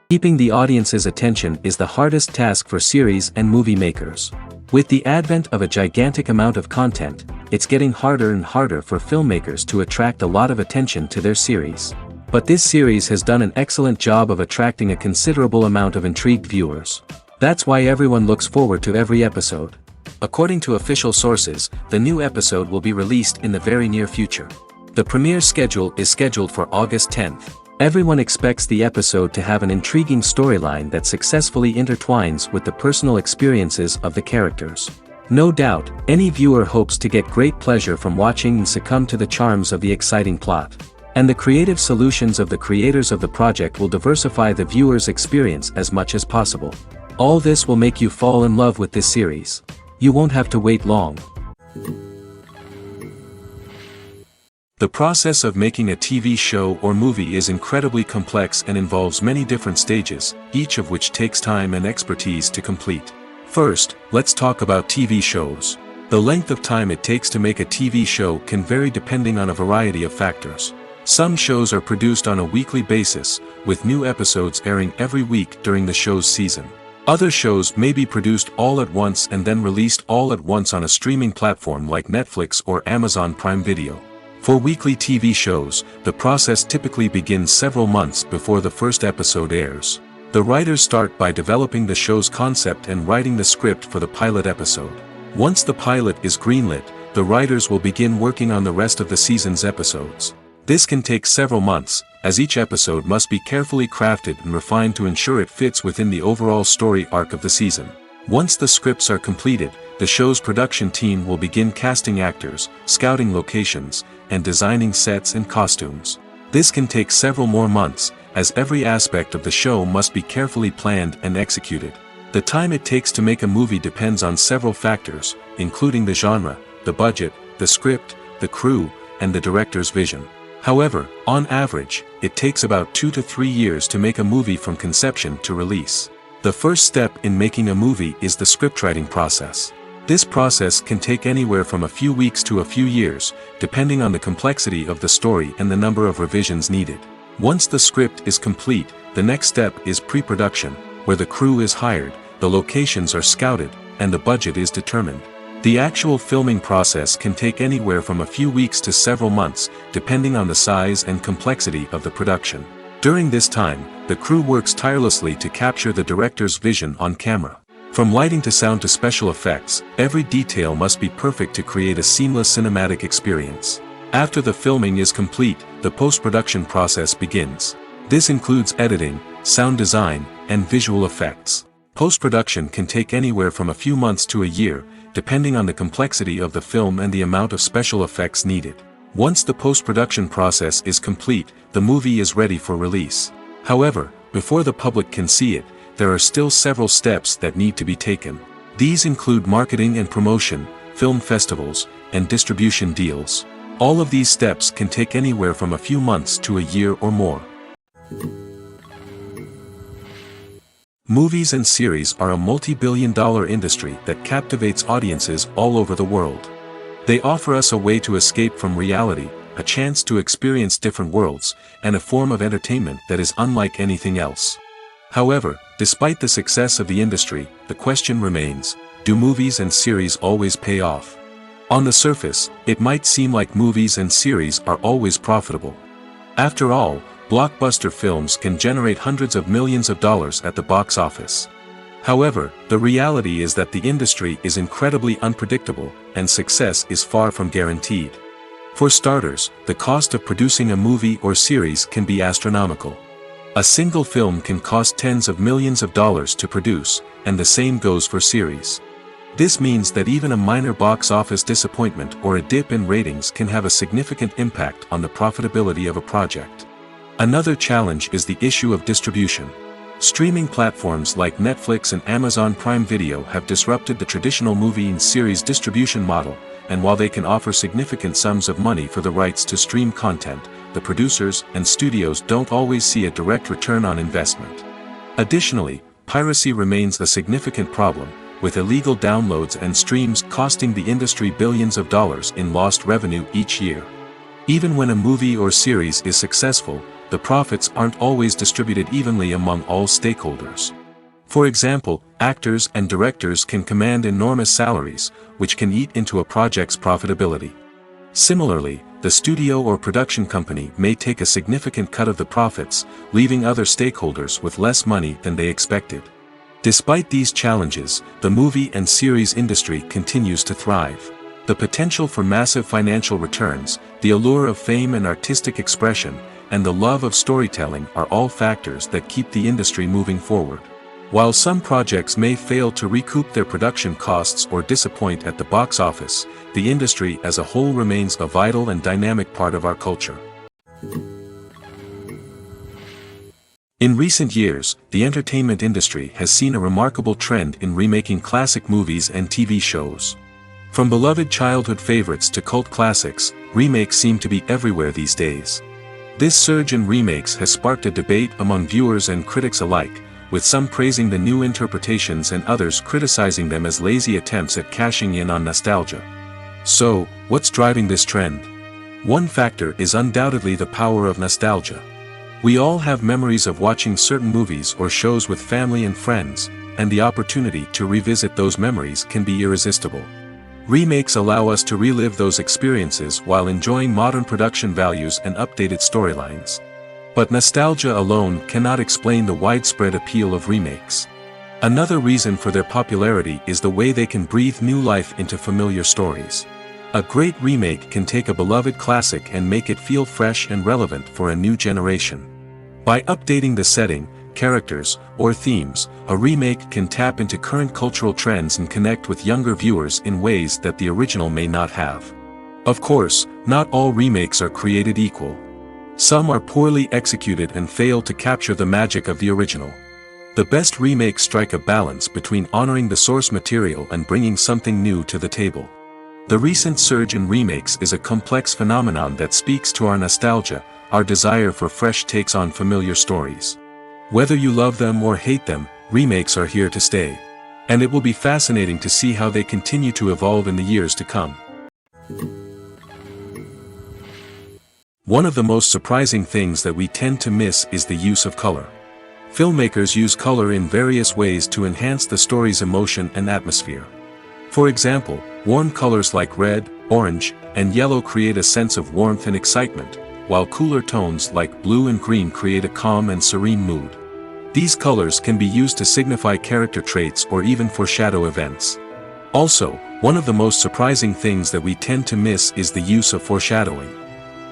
Keeping the audience's attention is the hardest task for series and movie makers. With the advent of a gigantic amount of content, it's getting harder and harder for filmmakers to attract a lot of attention to their series. But this series has done an excellent job of attracting a considerable amount of intrigued viewers. That's why everyone looks forward to every episode. According to official sources, the new episode will be released in the very near future. The premiere schedule is scheduled for August 10th. Everyone expects the episode to have an intriguing storyline that successfully intertwines with the personal experiences of the characters. No doubt, any viewer hopes to get great pleasure from watching and succumb to the charms of the exciting plot. And the creative solutions of the creators of the project will diversify the viewer's experience as much as possible. All this will make you fall in love with this series. You won't have to wait long. The process of making a TV show or movie is incredibly complex and involves many different stages, each of which takes time and expertise to complete. First, let's talk about TV shows. The length of time it takes to make a TV show can vary depending on a variety of factors. Some shows are produced on a weekly basis, with new episodes airing every week during the show's season. Other shows may be produced all at once and then released all at once on a streaming platform like Netflix or Amazon Prime Video. For weekly TV shows, the process typically begins several months before the first episode airs. The writers start by developing the show's concept and writing the script for the pilot episode. Once the pilot is greenlit, the writers will begin working on the rest of the season's episodes. This can take several months, as each episode must be carefully crafted and refined to ensure it fits within the overall story arc of the season. Once the scripts are completed, the show's production team will begin casting actors, scouting locations, and designing sets and costumes. This can take several more months, as every aspect of the show must be carefully planned and executed. The time it takes to make a movie depends on several factors, including the genre, the budget, the script, the crew, and the director's vision. However, on average, it takes about 2 to 3 years to make a movie from conception to release. The first step in making a movie is the scriptwriting process. This process can take anywhere from a few weeks to a few years, depending on the complexity of the story and the number of revisions needed. Once the script is complete, the next step is pre-production, where the crew is hired, the locations are scouted, and the budget is determined. The actual filming process can take anywhere from a few weeks to several months, depending on the size and complexity of the production. During this time, the crew works tirelessly to capture the director's vision on camera. From lighting to sound to special effects, every detail must be perfect to create a seamless cinematic experience. After the filming is complete, the post-production process begins. This includes editing, sound design, and visual effects. Post-production can take anywhere from a few months to a year, depending on the complexity of the film and the amount of special effects needed. Once the post-production process is complete, the movie is ready for release. However, before the public can see it, there are still several steps that need to be taken. These include marketing and promotion, film festivals, and distribution deals. All of these steps can take anywhere from a few months to a year or more. Movies and series are a multi-billion-dollar industry that captivates audiences all over the world. They offer us a way to escape from reality, a chance to experience different worlds, and a form of entertainment that is unlike anything else. However, despite the success of the industry, the question remains, do movies and series always pay off? On the surface, it might seem like movies and series are always profitable. After all, blockbuster films can generate hundreds of millions of dollars at the box office. However, the reality is that the industry is incredibly unpredictable, and success is far from guaranteed. For starters, the cost of producing a movie or series can be astronomical. A single film can cost tens of millions of dollars to produce, and the same goes for series. This means that even a minor box office disappointment or a dip in ratings can have a significant impact on the profitability of a project. Another challenge is the issue of distribution. Streaming platforms like Netflix and Amazon Prime Video have disrupted the traditional movie and series distribution model, and while they can offer significant sums of money for the rights to stream content, the producers and studios don't always see a direct return on investment. Additionally, piracy remains a significant problem, with illegal downloads and streams costing the industry billions of dollars in lost revenue each year. Even when a movie or series is successful, the profits aren't always distributed evenly among all stakeholders. For example, actors and directors can command enormous salaries, which can eat into a project's profitability. Similarly, the studio or production company may take a significant cut of the profits, leaving other stakeholders with less money than they expected. Despite these challenges, the movie and series industry continues to thrive. The potential for massive financial returns, the allure of fame and artistic expression, and the love of storytelling are all factors that keep the industry moving forward. While some projects may fail to recoup their production costs or disappoint at the box office, the industry as a whole remains a vital and dynamic part of our culture. In recent years, the entertainment industry has seen a remarkable trend in remaking classic movies and TV shows. From beloved childhood favorites to cult classics, remakes seem to be everywhere these days. This surge in remakes has sparked a debate among viewers and critics alike, with some praising the new interpretations and others criticizing them as lazy attempts at cashing in on nostalgia. So, what's driving this trend? One factor is undoubtedly the power of nostalgia. We all have memories of watching certain movies or shows with family and friends, and the opportunity to revisit those memories can be irresistible. Remakes allow us to relive those experiences while enjoying modern production values and updated storylines. But nostalgia alone cannot explain the widespread appeal of remakes. Another reason for their popularity is the way they can breathe new life into familiar stories. A great remake can take a beloved classic and make it feel fresh and relevant for a new generation. By updating the setting, characters, or themes, a remake can tap into current cultural trends and connect with younger viewers in ways that the original may not have. Of course, not all remakes are created equal. Some are poorly executed and fail to capture the magic of the original. The best remakes strike a balance between honoring the source material and bringing something new to the table. The recent surge in remakes is a complex phenomenon that speaks to our nostalgia, our desire for fresh takes on familiar stories. Whether you love them or hate them, remakes are here to stay. And it will be fascinating to see how they continue to evolve in the years to come. One of the most surprising things that we tend to miss is the use of color. Filmmakers use color in various ways to enhance the story's emotion and atmosphere. For example, warm colors like red, orange, and yellow create a sense of warmth and excitement, while cooler tones like blue and green create a calm and serene mood. These colors can be used to signify character traits or even foreshadow events. Also, one of the most surprising things that we tend to miss is the use of foreshadowing.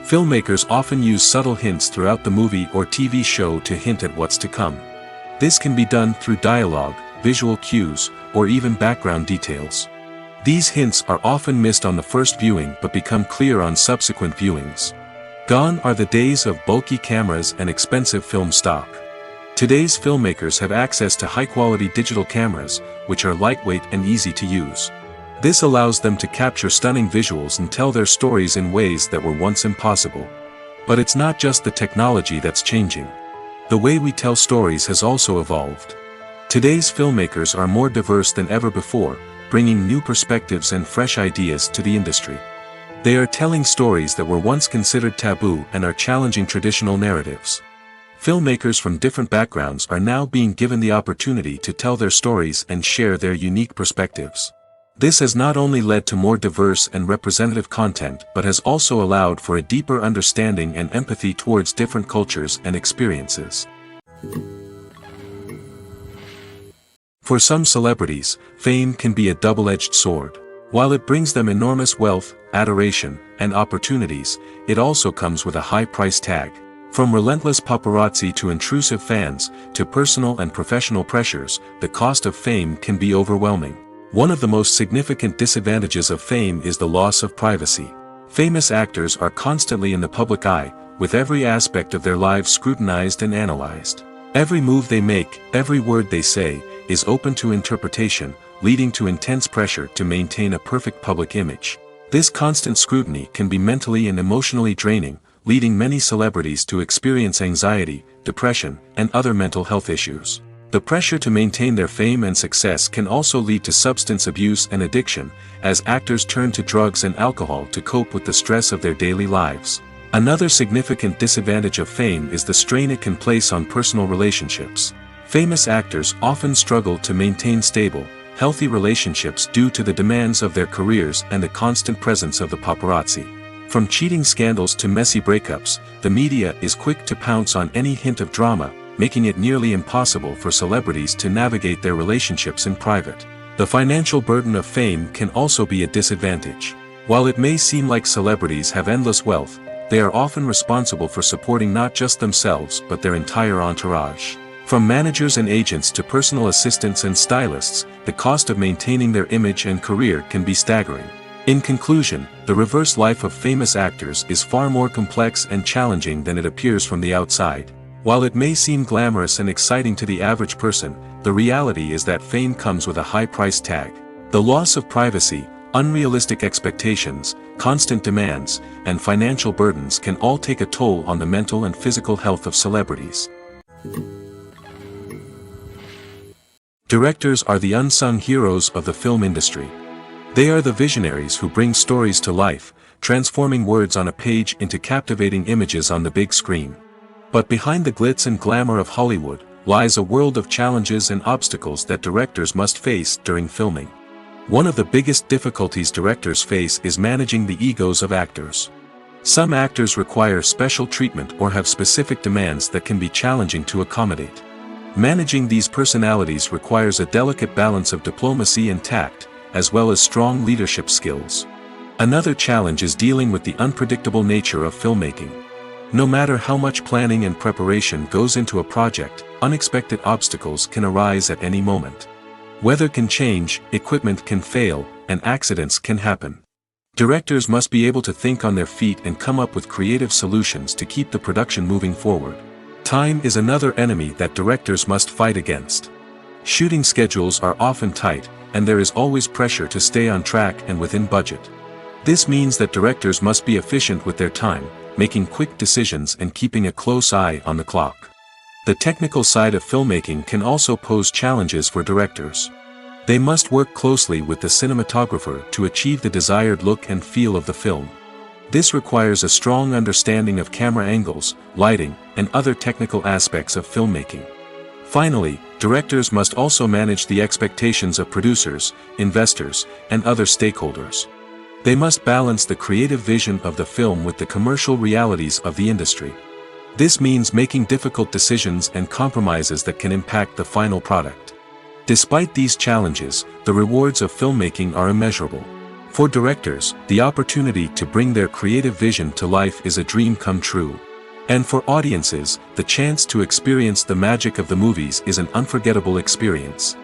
Filmmakers often use subtle hints throughout the movie or TV show to hint at what's to come. This can be done through dialogue, visual cues, or even background details. These hints are often missed on the first viewing but become clear on subsequent viewings. Gone are the days of bulky cameras and expensive film stock. Today's filmmakers have access to high-quality digital cameras, which are lightweight and easy to use. This allows them to capture stunning visuals and tell their stories in ways that were once impossible. But it's not just the technology that's changing. The way we tell stories has also evolved. Today's filmmakers are more diverse than ever before, bringing new perspectives and fresh ideas to the industry. They are telling stories that were once considered taboo and are challenging traditional narratives. Filmmakers from different backgrounds are now being given the opportunity to tell their stories and share their unique perspectives. This has not only led to more diverse and representative content but has also allowed for a deeper understanding and empathy towards different cultures and experiences. For some celebrities, fame can be a double-edged sword. While it brings them enormous wealth, adoration, and opportunities, it also comes with a high price tag. From relentless paparazzi to intrusive fans, to personal and professional pressures, the cost of fame can be overwhelming. One of the most significant disadvantages of fame is the loss of privacy. Famous actors are constantly in the public eye, with every aspect of their lives scrutinized and analyzed. Every move they make, every word they say, is open to interpretation, leading to intense pressure to maintain a perfect public image. This constant scrutiny can be mentally and emotionally draining, leading many celebrities to experience anxiety, depression, and other mental health issues. The pressure to maintain their fame and success can also lead to substance abuse and addiction, as actors turn to drugs and alcohol to cope with the stress of their daily lives. Another significant disadvantage of fame is the strain it can place on personal relationships. Famous actors often struggle to maintain stable, healthy relationships due to the demands of their careers and the constant presence of the paparazzi. From cheating scandals to messy breakups, the media is quick to pounce on any hint of drama, making it nearly impossible for celebrities to navigate their relationships in private. The financial burden of fame can also be a disadvantage. While it may seem like celebrities have endless wealth, they are often responsible for supporting not just themselves but their entire entourage. From managers and agents to personal assistants and stylists, the cost of maintaining their image and career can be staggering. In conclusion, the reverse life of famous actors is far more complex and challenging than it appears from the outside. While it may seem glamorous and exciting to the average person, the reality is that fame comes with a high price tag. The loss of privacy, unrealistic expectations, constant demands, and financial burdens can all take a toll on the mental and physical health of celebrities. Directors are the unsung heroes of the film industry. They are the visionaries who bring stories to life, transforming words on a page into captivating images on the big screen. But behind the glitz and glamour of Hollywood lies a world of challenges and obstacles that directors must face during filming. One of the biggest difficulties directors face is managing the egos of actors. Some actors require special treatment or have specific demands that can be challenging to accommodate. Managing these personalities requires a delicate balance of diplomacy and tact, as well as strong leadership skills. Another challenge is dealing with the unpredictable nature of filmmaking. No matter how much planning and preparation goes into a project, unexpected obstacles can arise at any moment. Weather can change, equipment can fail, and accidents can happen. Directors must be able to think on their feet and come up with creative solutions to keep the production moving forward. Time is another enemy that directors must fight against. Shooting schedules are often tight, and there is always pressure to stay on track and within budget. This means that directors must be efficient with their time, making quick decisions and keeping a close eye on the clock. The technical side of filmmaking can also pose challenges for directors. They must work closely with the cinematographer to achieve the desired look and feel of the film. This requires a strong understanding of camera angles, lighting, and other technical aspects of filmmaking. Finally, directors must also manage the expectations of producers, investors, and other stakeholders. They must balance the creative vision of the film with the commercial realities of the industry. This means making difficult decisions and compromises that can impact the final product. Despite these challenges, the rewards of filmmaking are immeasurable. For directors, the opportunity to bring their creative vision to life is a dream come true. And for audiences, the chance to experience the magic of the movies is an unforgettable experience.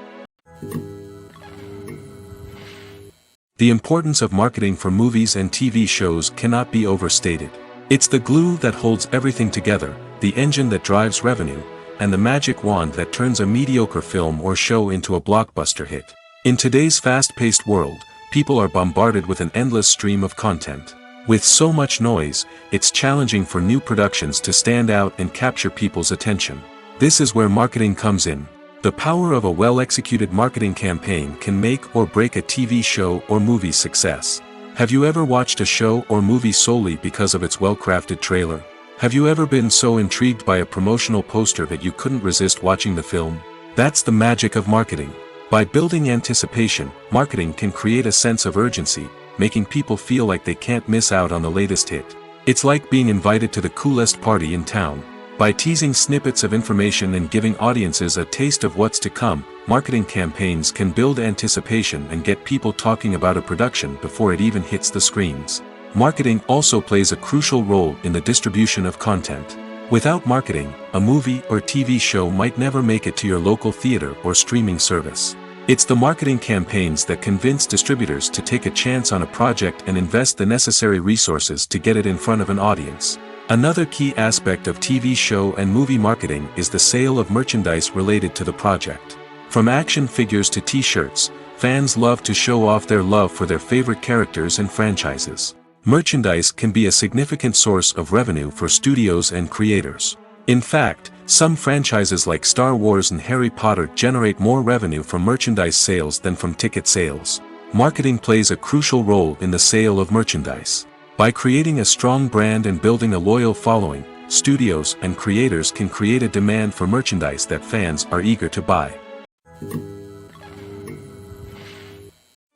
The importance of marketing for movies and TV shows cannot be overstated. It's the glue that holds everything together, the engine that drives revenue, and the magic wand that turns a mediocre film or show into a blockbuster hit. In today's fast-paced world, people are bombarded with an endless stream of content. With so much noise, it's challenging for new productions to stand out and capture people's attention. This is where marketing comes in. The power of a well-executed marketing campaign can make or break a TV show or movie's success. Have you ever watched a show or movie solely because of its well-crafted trailer? Have you ever been so intrigued by a promotional poster that you couldn't resist watching the film? That's the magic of marketing. By building anticipation, marketing can create a sense of urgency, making people feel like they can't miss out on the latest hit. It's like being invited to the coolest party in town. By teasing snippets of information and giving audiences a taste of what's to come, marketing campaigns can build anticipation and get people talking about a production before it even hits the screens. Marketing also plays a crucial role in the distribution of content. Without marketing, a movie or TV show might never make it to your local theater or streaming service. It's the marketing campaigns that convince distributors to take a chance on a project and invest the necessary resources to get it in front of an audience. Another key aspect of TV show and movie marketing is the sale of merchandise related to the project. From action figures to t-shirts, fans love to show off their love for their favorite characters and franchises. Merchandise can be a significant source of revenue for studios and creators. In fact, some franchises like Star Wars and Harry Potter generate more revenue from merchandise sales than from ticket sales. Marketing plays a crucial role in the sale of merchandise. By creating a strong brand and building a loyal following, studios and creators can create a demand for merchandise that fans are eager to buy.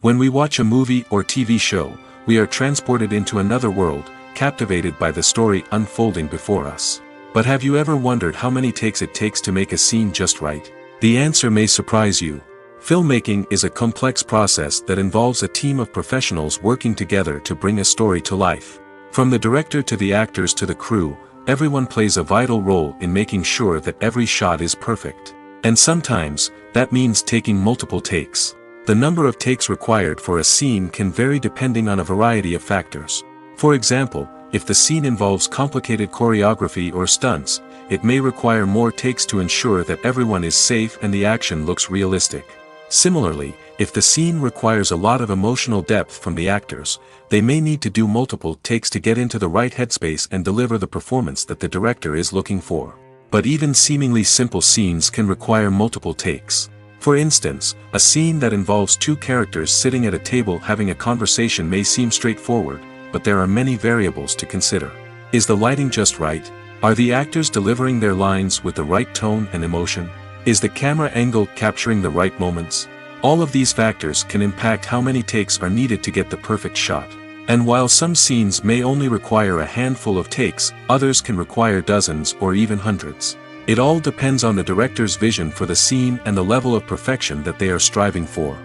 When we watch a movie or TV show, we are transported into another world, captivated by the story unfolding before us. But have you ever wondered how many takes it takes to make a scene just right? The answer may surprise you. Filmmaking is a complex process that involves a team of professionals working together to bring a story to life. From the director to the actors to the crew, everyone plays a vital role in making sure that every shot is perfect. And sometimes, that means taking multiple takes. The number of takes required for a scene can vary depending on a variety of factors. For example, if the scene involves complicated choreography or stunts, it may require more takes to ensure that everyone is safe and the action looks realistic. Similarly, if the scene requires a lot of emotional depth from the actors, they may need to do multiple takes to get into the right headspace and deliver the performance that the director is looking for. But even seemingly simple scenes can require multiple takes. For instance, a scene that involves two characters sitting at a table having a conversation may seem straightforward, but there are many variables to consider. Is the lighting just right? Are the actors delivering their lines with the right tone and emotion? Is the camera angle capturing the right moments? All of these factors can impact how many takes are needed to get the perfect shot. And while some scenes may only require a handful of takes, others can require dozens or even hundreds. It all depends on the director's vision for the scene and the level of perfection that they are striving for.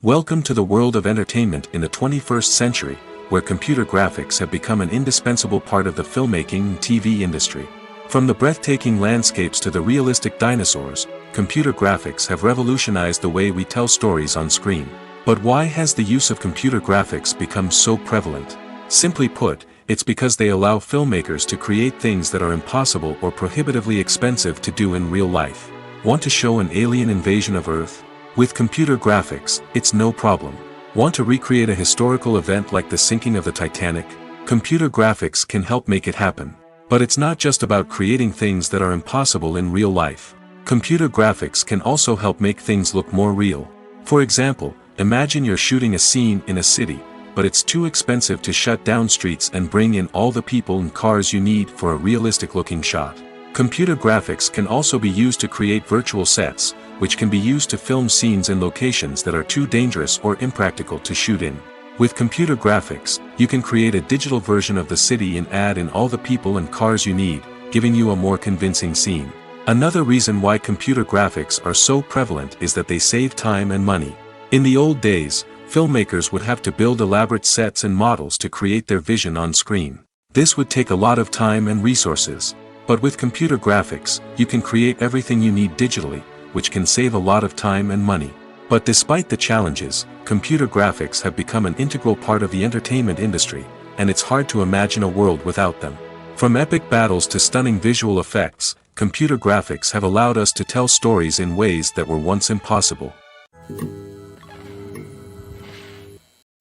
Welcome to the world of entertainment in the 21st century, where computer graphics have become an indispensable part of the filmmaking and TV industry. From the breathtaking landscapes to the realistic dinosaurs, computer graphics have revolutionized the way we tell stories on screen. But why has the use of computer graphics become so prevalent? Simply put, it's because they allow filmmakers to create things that are impossible or prohibitively expensive to do in real life. Want to show an alien invasion of Earth? With computer graphics, it's no problem. Want to recreate a historical event like the sinking of the Titanic? Computer graphics can help make it happen. But it's not just about creating things that are impossible in real life. Computer graphics can also help make things look more real. For example, imagine you're shooting a scene in a city, but it's too expensive to shut down streets and bring in all the people and cars you need for a realistic-looking shot. Computer graphics can also be used to create virtual sets, which can be used to film scenes in locations that are too dangerous or impractical to shoot in. With computer graphics, you can create a digital version of the city and add in all the people and cars you need, giving you a more convincing scene. Another reason why computer graphics are so prevalent is that they save time and money. In the old days, filmmakers would have to build elaborate sets and models to create their vision on screen. This would take a lot of time and resources. But with computer graphics, you can create everything you need digitally, which can save a lot of time and money. But despite the challenges, computer graphics have become an integral part of the entertainment industry, and it's hard to imagine a world without them. From epic battles to stunning visual effects, computer graphics have allowed us to tell stories in ways that were once impossible.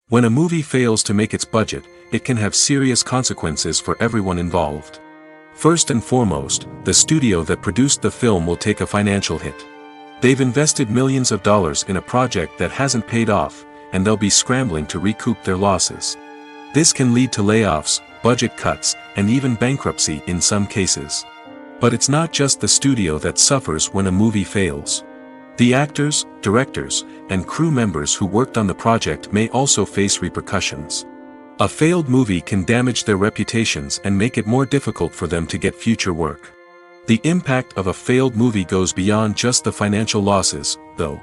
When a movie fails to make its budget, it can have serious consequences for everyone involved. First and foremost, the studio that produced the film will take a financial hit. They've invested millions of dollars in a project that hasn't paid off, and they'll be scrambling to recoup their losses. This can lead to layoffs, budget cuts, and even bankruptcy in some cases. But it's not just the studio that suffers when a movie fails. The actors, directors, and crew members who worked on the project may also face repercussions. A failed movie can damage their reputations and make it more difficult for them to get future work. The impact of a failed movie goes beyond just the financial losses, though.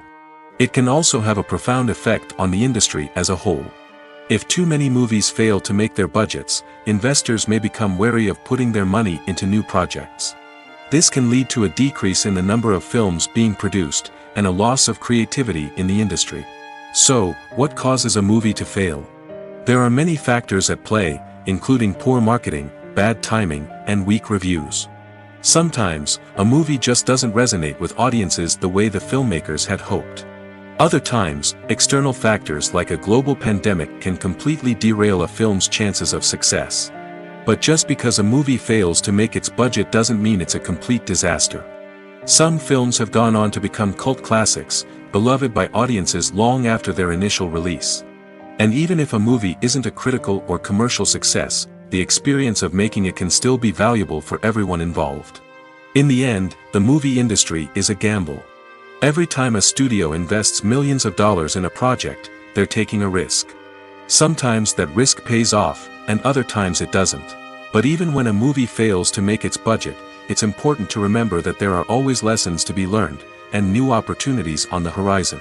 It can also have a profound effect on the industry as a whole. If too many movies fail to make their budgets, investors may become wary of putting their money into new projects. This can lead to a decrease in the number of films being produced, and a loss of creativity in the industry. So, what causes a movie to fail? There are many factors at play, including poor marketing, bad timing, and weak reviews. Sometimes, a movie just doesn't resonate with audiences the way the filmmakers had hoped. Other times, external factors like a global pandemic can completely derail a film's chances of success. But just because a movie fails to make its budget doesn't mean it's a complete disaster. Some films have gone on to become cult classics, beloved by audiences long after their initial release. And even if a movie isn't a critical or commercial success, the experience of making it can still be valuable for everyone involved. In the end, the movie industry is a gamble. Every time a studio invests millions of dollars in a project, they're taking a risk. Sometimes that risk pays off, and other times it doesn't. But even when a movie fails to make its budget, it's important to remember that there are always lessons to be learned, and new opportunities on the horizon.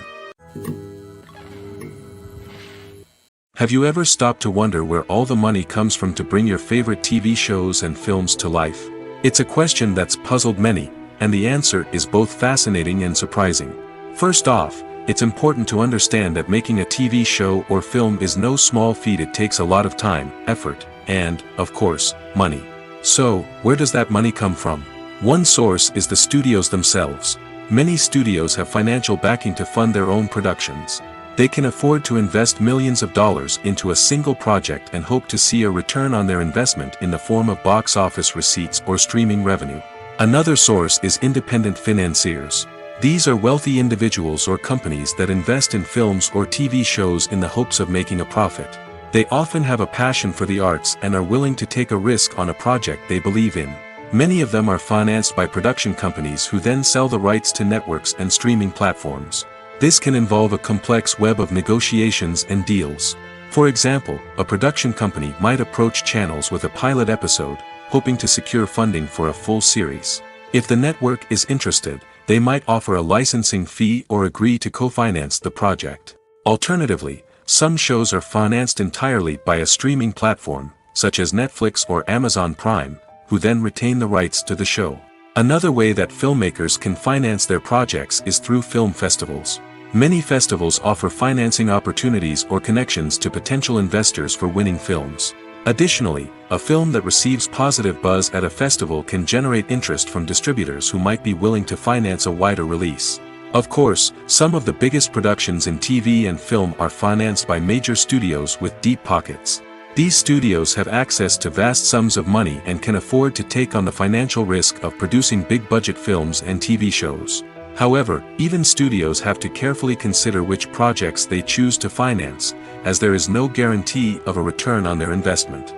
Have you ever stopped to wonder where all the money comes from to bring your favorite TV shows and films to life? It's a question that's puzzled many, and the answer is both fascinating and surprising. First off, it's important to understand that making a TV show or film is no small feat. It takes a lot of time, effort, and, of course, money. So, where does that money come from? One source is the studios themselves. Many studios have financial backing to fund their own productions. They can afford to invest millions of dollars into a single project and hope to see a return on their investment in the form of box office receipts or streaming revenue. Another source is independent financiers. These are wealthy individuals or companies that invest in films or TV shows in the hopes of making a profit. They often have a passion for the arts and are willing to take a risk on a project they believe in. Many of them are financed by production companies who then sell the rights to networks and streaming platforms. This can involve a complex web of negotiations and deals. For example, a production company might approach channels with a pilot episode, hoping to secure funding for a full series. If the network is interested, they might offer a licensing fee or agree to co-finance the project. Alternatively, some shows are financed entirely by a streaming platform, such as Netflix or Amazon Prime, who then retain the rights to the show. Another way that filmmakers can finance their projects is through film festivals. Many festivals offer financing opportunities or connections to potential investors for winning films. Additionally, a film that receives positive buzz at a festival can generate interest from distributors who might be willing to finance a wider release. Of course, some of the biggest productions in TV and film are financed by major studios with deep pockets. These studios have access to vast sums of money and can afford to take on the financial risk of producing big-budget films and TV shows. However, even studios have to carefully consider which projects they choose to finance, as there is no guarantee of a return on their investment.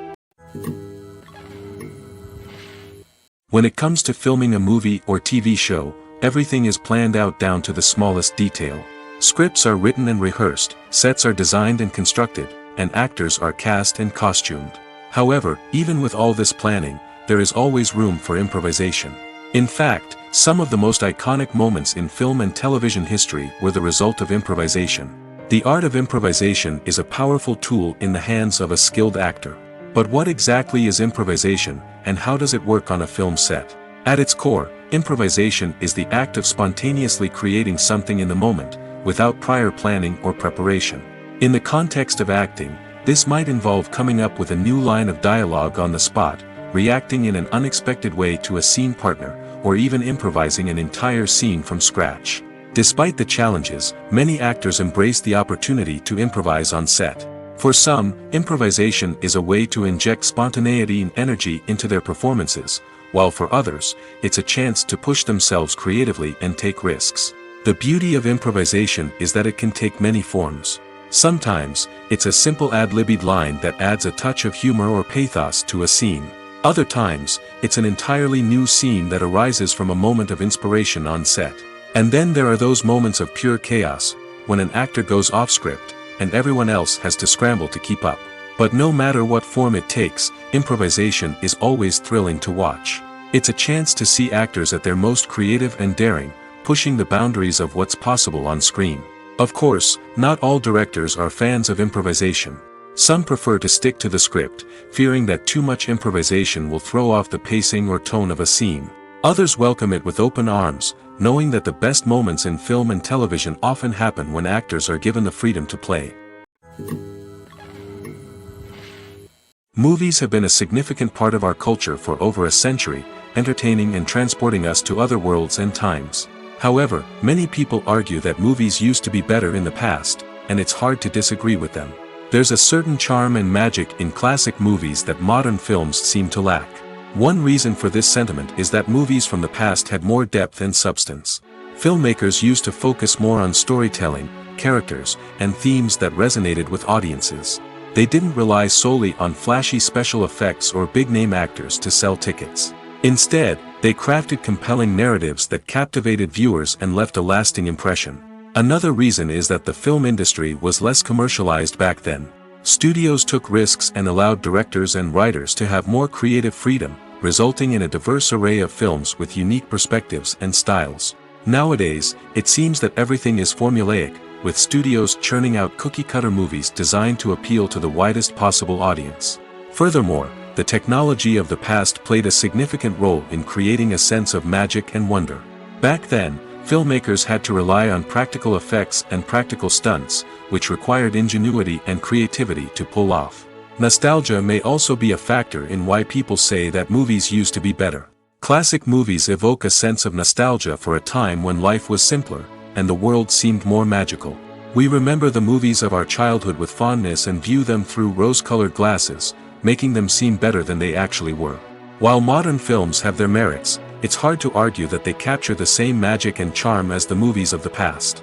When it comes to filming a movie or TV show, everything is planned out down to the smallest detail. Scripts are written and rehearsed, sets are designed and constructed, and actors are cast and costumed. However, even with all this planning, there is always room for improvisation. In fact, some of the most iconic moments in film and television history were the result of improvisation. The art of improvisation is a powerful tool in the hands of a skilled actor. But what exactly is improvisation, and how does it work on a film set? At its core, improvisation is the act of spontaneously creating something in the moment, without prior planning or preparation. In the context of acting, this might involve coming up with a new line of dialogue on the spot, reacting in an unexpected way to a scene partner, or even improvising an entire scene from scratch. Despite the challenges, many actors embrace the opportunity to improvise on set. For some, improvisation is a way to inject spontaneity and energy into their performances, while for others, it's a chance to push themselves creatively and take risks. The beauty of improvisation is that it can take many forms. Sometimes, it's a simple ad-libbed line that adds a touch of humor or pathos to a scene. Other times, it's an entirely new scene that arises from a moment of inspiration on set. And then there are those moments of pure chaos, when an actor goes off script, and everyone else has to scramble to keep up. But no matter what form it takes, improvisation is always thrilling to watch. It's a chance to see actors at their most creative and daring, pushing the boundaries of what's possible on screen. Of course, not all directors are fans of improvisation. Some prefer to stick to the script, fearing that too much improvisation will throw off the pacing or tone of a scene. Others welcome it with open arms, knowing that the best moments in film and television often happen when actors are given the freedom to play. Movies have been a significant part of our culture for over a century, entertaining and transporting us to other worlds and times. However, many people argue that movies used to be better in the past, and it's hard to disagree with them. There's a certain charm and magic in classic movies that modern films seem to lack. One reason for this sentiment is that movies from the past had more depth and substance. Filmmakers used to focus more on storytelling, characters, and themes that resonated with audiences. They didn't rely solely on flashy special effects or big-name actors to sell tickets. Instead, they crafted compelling narratives that captivated viewers and left a lasting impression. Another reason is that the film industry was less commercialized back then. Studios took risks and allowed directors and writers to have more creative freedom, resulting in a diverse array of films with unique perspectives and styles. Nowadays, it seems that everything is formulaic, with studios churning out cookie-cutter movies designed to appeal to the widest possible audience. Furthermore, the technology of the past played a significant role in creating a sense of magic and wonder. Back then, filmmakers had to rely on practical effects and practical stunts, which required ingenuity and creativity to pull off. Nostalgia may also be a factor in why people say that movies used to be better. Classic movies evoke a sense of nostalgia for a time when life was simpler, and the world seemed more magical. We remember the movies of our childhood with fondness and view them through rose-colored glasses, making them seem better than they actually were. While modern films have their merits, it's hard to argue that they capture the same magic and charm as the movies of the past.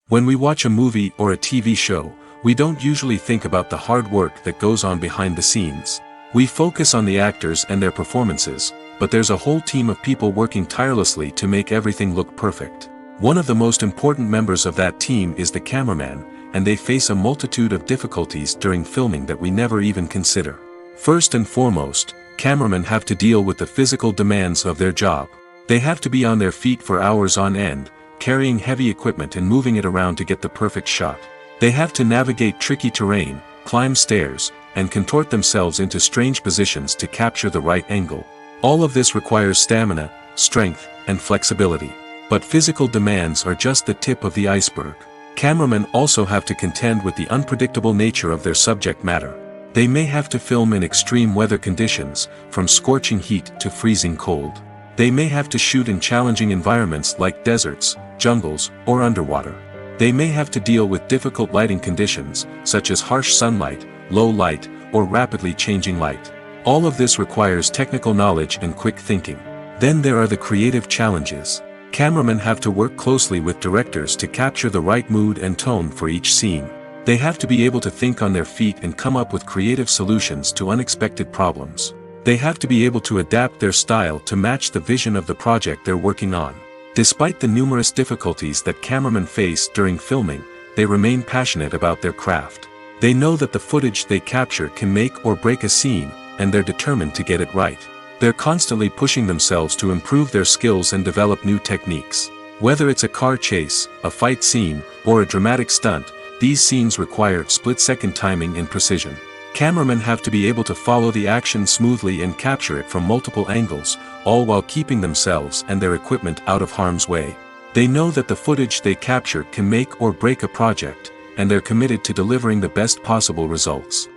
When we watch a movie or a TV show, we don't usually think about the hard work that goes on behind the scenes. We focus on the actors and their performances, but there's a whole team of people working tirelessly to make everything look perfect. One of the most important members of that team is the cameraman, and they face a multitude of difficulties during filming that we never even consider. First and foremost, cameramen have to deal with the physical demands of their job. They have to be on their feet for hours on end, carrying heavy equipment and moving it around to get the perfect shot. They have to navigate tricky terrain, climb stairs, and contort themselves into strange positions to capture the right angle. All of this requires stamina, strength, and flexibility. But physical demands are just the tip of the iceberg. Cameramen also have to contend with the unpredictable nature of their subject matter. They may have to film in extreme weather conditions, from scorching heat to freezing cold. They may have to shoot in challenging environments like deserts, jungles, or underwater. They may have to deal with difficult lighting conditions, such as harsh sunlight, low light, or rapidly changing light. All of this requires technical knowledge and quick thinking. Then there are the creative challenges. Cameramen have to work closely with directors to capture the right mood and tone for each scene. They have to be able to think on their feet and come up with creative solutions to unexpected problems. They have to be able to adapt their style to match the vision of the project they're working on. Despite the numerous difficulties that cameramen face during filming, they remain passionate about their craft. They know that the footage they capture can make or break a scene, and they're determined to get it right. They're constantly pushing themselves to improve their skills and develop new techniques. Whether it's a car chase, a fight scene, or a dramatic stunt, these scenes require split-second timing and precision. Cameramen have to be able to follow the action smoothly and capture it from multiple angles, all while keeping themselves and their equipment out of harm's way. They know that the footage they capture can make or break a project, and they're committed to delivering the best possible results.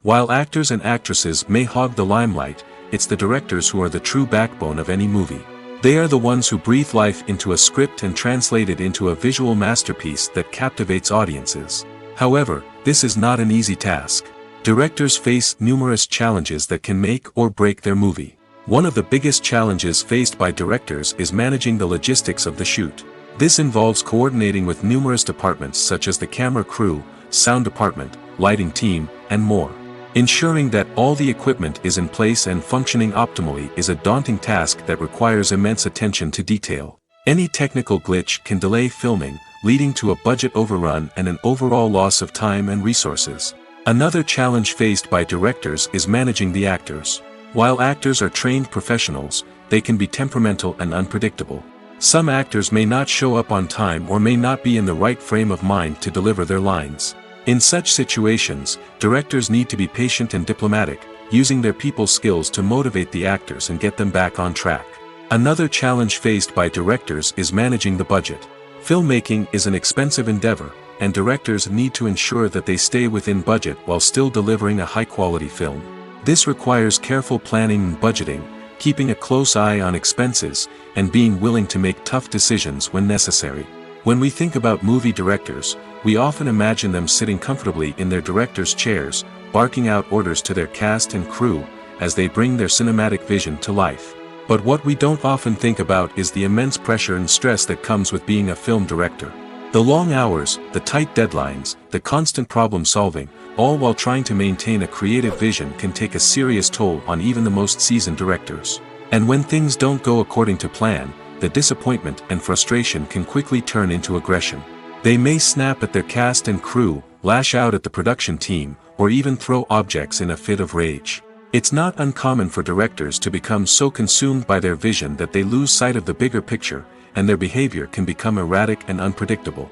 While actors and actresses may hog the limelight, it's the directors who are the true backbone of any movie. They are the ones who breathe life into a script and translate it into a visual masterpiece that captivates audiences. However, this is not an easy task. Directors face numerous challenges that can make or break their movie. One of the biggest challenges faced by directors is managing the logistics of the shoot. This involves coordinating with numerous departments such as the camera crew, sound department, lighting team, and more. Ensuring that all the equipment is in place and functioning optimally is a daunting task that requires immense attention to detail. Any technical glitch can delay filming, leading to a budget overrun and an overall loss of time and resources. Another challenge faced by directors is managing the actors. While actors are trained professionals, they can be temperamental and unpredictable. Some actors may not show up on time or may not be in the right frame of mind to deliver their lines. In such situations, directors need to be patient and diplomatic, using their people skills to motivate the actors and get them back on track. Another challenge faced by directors is managing the budget. Filmmaking is an expensive endeavor, and directors need to ensure that they stay within budget while still delivering a high-quality film. This requires careful planning and budgeting, keeping a close eye on expenses, and being willing to make tough decisions when necessary. When we think about movie directors, we often imagine them sitting comfortably in their director's chairs, barking out orders to their cast and crew, as they bring their cinematic vision to life. But what we don't often think about is the immense pressure and stress that comes with being a film director. The long hours, the tight deadlines, the constant problem solving, all while trying to maintain a creative vision can take a serious toll on even the most seasoned directors. And when things don't go according to plan, the disappointment and frustration can quickly turn into aggression. They may snap at their cast and crew, lash out at the production team, or even throw objects in a fit of rage. It's not uncommon for directors to become so consumed by their vision that they lose sight of the bigger picture, and their behavior can become erratic and unpredictable.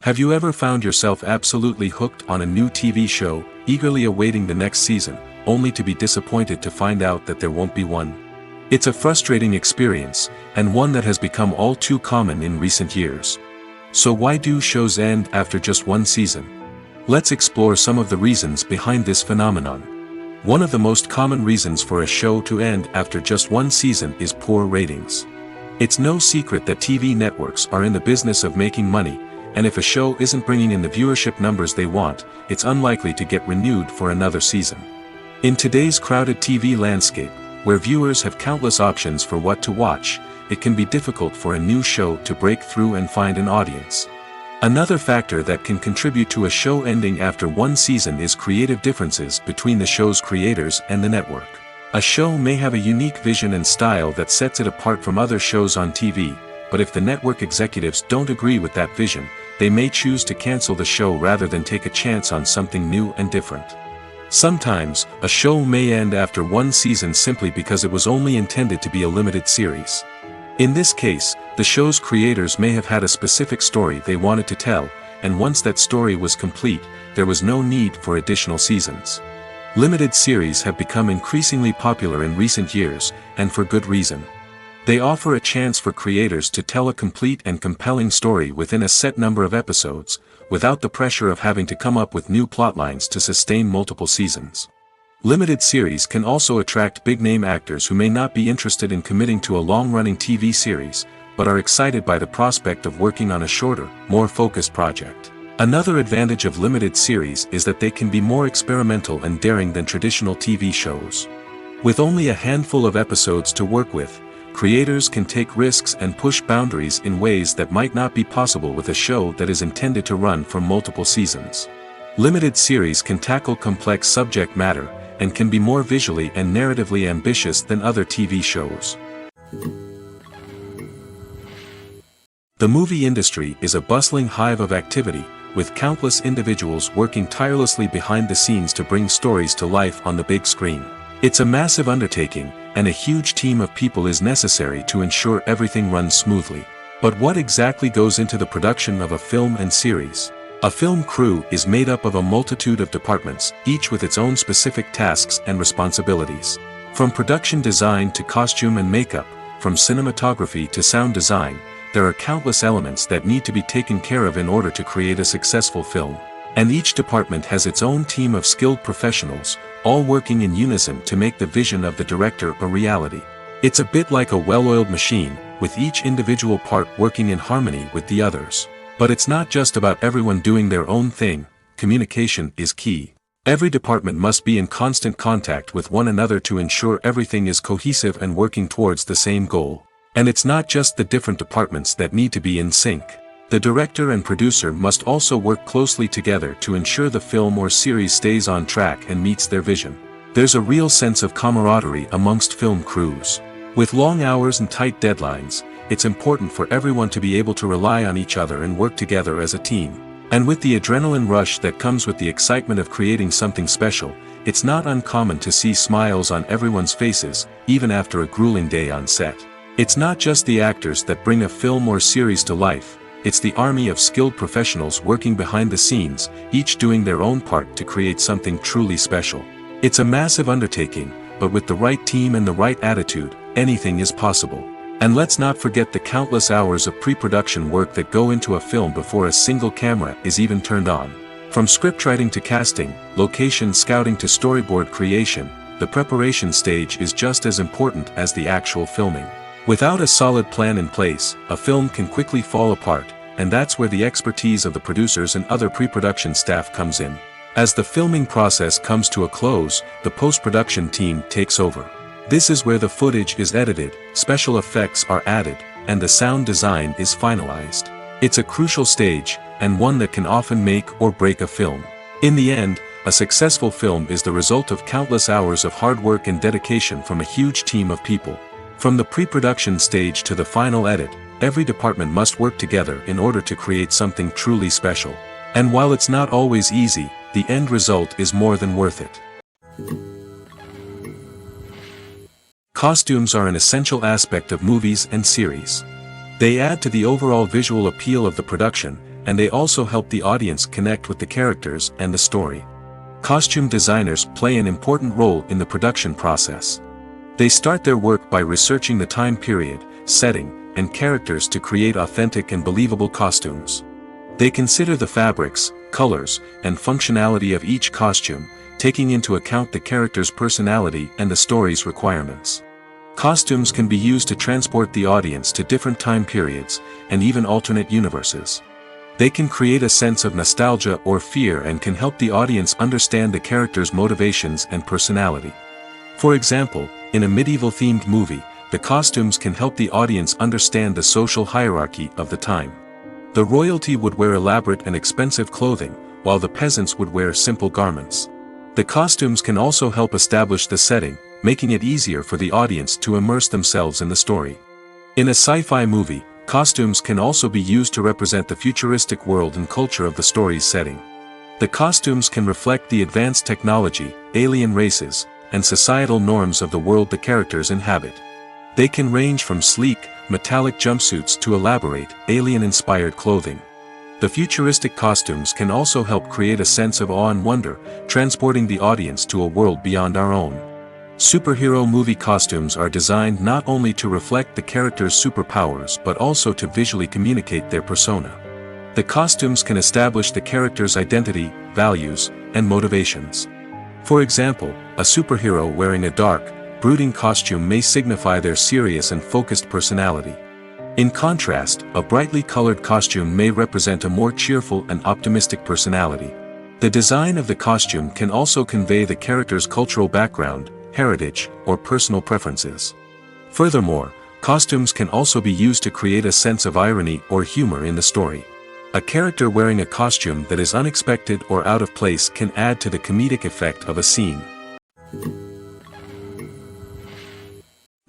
Have you ever found yourself absolutely hooked on a new TV show, eagerly awaiting the next season, only to be disappointed to find out that there won't be one? It's a frustrating experience, and one that has become all too common in recent years. So why do shows end after just one season? Let's explore some of the reasons behind this phenomenon. One of the most common reasons for a show to end after just one season is poor ratings. It's no secret that TV networks are in the business of making money, and if a show isn't bringing in the viewership numbers they want, it's unlikely to get renewed for another season. In today's crowded TV landscape, where viewers have countless options for what to watch, it can be difficult for a new show to break through and find an audience. Another factor that can contribute to a show ending after one season is creative differences between the show's creators and the network. A show may have a unique vision and style that sets it apart from other shows on TV, but if the network executives don't agree with that vision, they may choose to cancel the show rather than take a chance on something new and different. Sometimes, a show may end after one season simply because it was only intended to be a limited series. In this case, the show's creators may have had a specific story they wanted to tell, and once that story was complete, there was no need for additional seasons. Limited series have become increasingly popular in recent years, and for good reason. They offer a chance for creators to tell a complete and compelling story within a set number of episodes, without the pressure of having to come up with new plotlines to sustain multiple seasons. Limited series can also attract big-name actors who may not be interested in committing to a long-running TV series, but are excited by the prospect of working on a shorter, more focused project. Another advantage of limited series is that they can be more experimental and daring than traditional TV shows. With only a handful of episodes to work with, creators can take risks and push boundaries in ways that might not be possible with a show that is intended to run for multiple seasons. Limited series can tackle complex subject matter, and can be more visually and narratively ambitious than other TV shows. The movie industry is a bustling hive of activity, with countless individuals working tirelessly behind the scenes to bring stories to life on the big screen. It's a massive undertaking, and a huge team of people is necessary to ensure everything runs smoothly. But what exactly goes into the production of a film and series? A film crew is made up of a multitude of departments, each with its own specific tasks and responsibilities. From production design to costume and makeup, from cinematography to sound design, there are countless elements that need to be taken care of in order to create a successful film. And each department has its own team of skilled professionals, all working in unison to make the vision of the director a reality. It's a bit like a well-oiled machine, with each individual part working in harmony with the others. But it's not just about everyone doing their own thing. Communication is key. Every department must be in constant contact with one another to ensure everything is cohesive and working towards the same goal. And it's not just the different departments that need to be in sync. The director and producer must also work closely together to ensure the film or series stays on track and meets their vision. There's a real sense of camaraderie amongst film crews. With long hours and tight deadlines, it's important for everyone to be able to rely on each other and work together as a team. And with the adrenaline rush that comes with the excitement of creating something special, it's not uncommon to see smiles on everyone's faces, even after a grueling day on set. It's not just the actors that bring a film or series to life, it's the army of skilled professionals working behind the scenes, each doing their own part to create something truly special. It's a massive undertaking, but with the right team and the right attitude, anything is possible. And let's not forget the countless hours of pre-production work that go into a film before a single camera is even turned on. From scriptwriting to casting, location scouting to storyboard creation, the preparation stage is just as important as the actual filming. Without a solid plan in place, a film can quickly fall apart, and that's where the expertise of the producers and other pre-production staff comes in. As the filming process comes to a close, the post-production team takes over. This is where the footage is edited, special effects are added, and the sound design is finalized. It's a crucial stage, and one that can often make or break a film. In the end, a successful film is the result of countless hours of hard work and dedication from a huge team of people. From the pre-production stage to the final edit, every department must work together in order to create something truly special. And while it's not always easy, the end result is more than worth it. Costumes are an essential aspect of movies and series. They add to the overall visual appeal of the production, and they also help the audience connect with the characters and the story. Costume designers play an important role in the production process. They start their work by researching the time period, setting, and characters to create authentic and believable costumes. They consider the fabrics, colors, and functionality of each costume, taking into account the character's personality and the story's requirements. Costumes can be used to transport the audience to different time periods, and even alternate universes. They can create a sense of nostalgia or fear and can help the audience understand the character's motivations and personality. For example, in a medieval-themed movie, the costumes can help the audience understand the social hierarchy of the time. The royalty would wear elaborate and expensive clothing, while the peasants would wear simple garments. The costumes can also help establish the setting, making it easier for the audience to immerse themselves in the story. In a sci-fi movie, costumes can also be used to represent the futuristic world and culture of the story's setting. The costumes can reflect the advanced technology, alien races, and societal norms of the world the characters inhabit. They can range from sleek, metallic jumpsuits to elaborate, alien-inspired clothing. The futuristic costumes can also help create a sense of awe and wonder, transporting the audience to a world beyond our own. Superhero movie costumes are designed not only to reflect the character's superpowers but also to visually communicate their persona. The costumes can establish the character's identity, values, and motivations. For example, a superhero wearing a dark, brooding costume may signify their serious and focused personality. In contrast, a brightly colored costume may represent a more cheerful and optimistic personality. The design of the costume can also convey the character's cultural background, heritage, or personal preferences. Furthermore, costumes can also be used to create a sense of irony or humor in the story. A character wearing a costume that is unexpected or out of place can add to the comedic effect of a scene.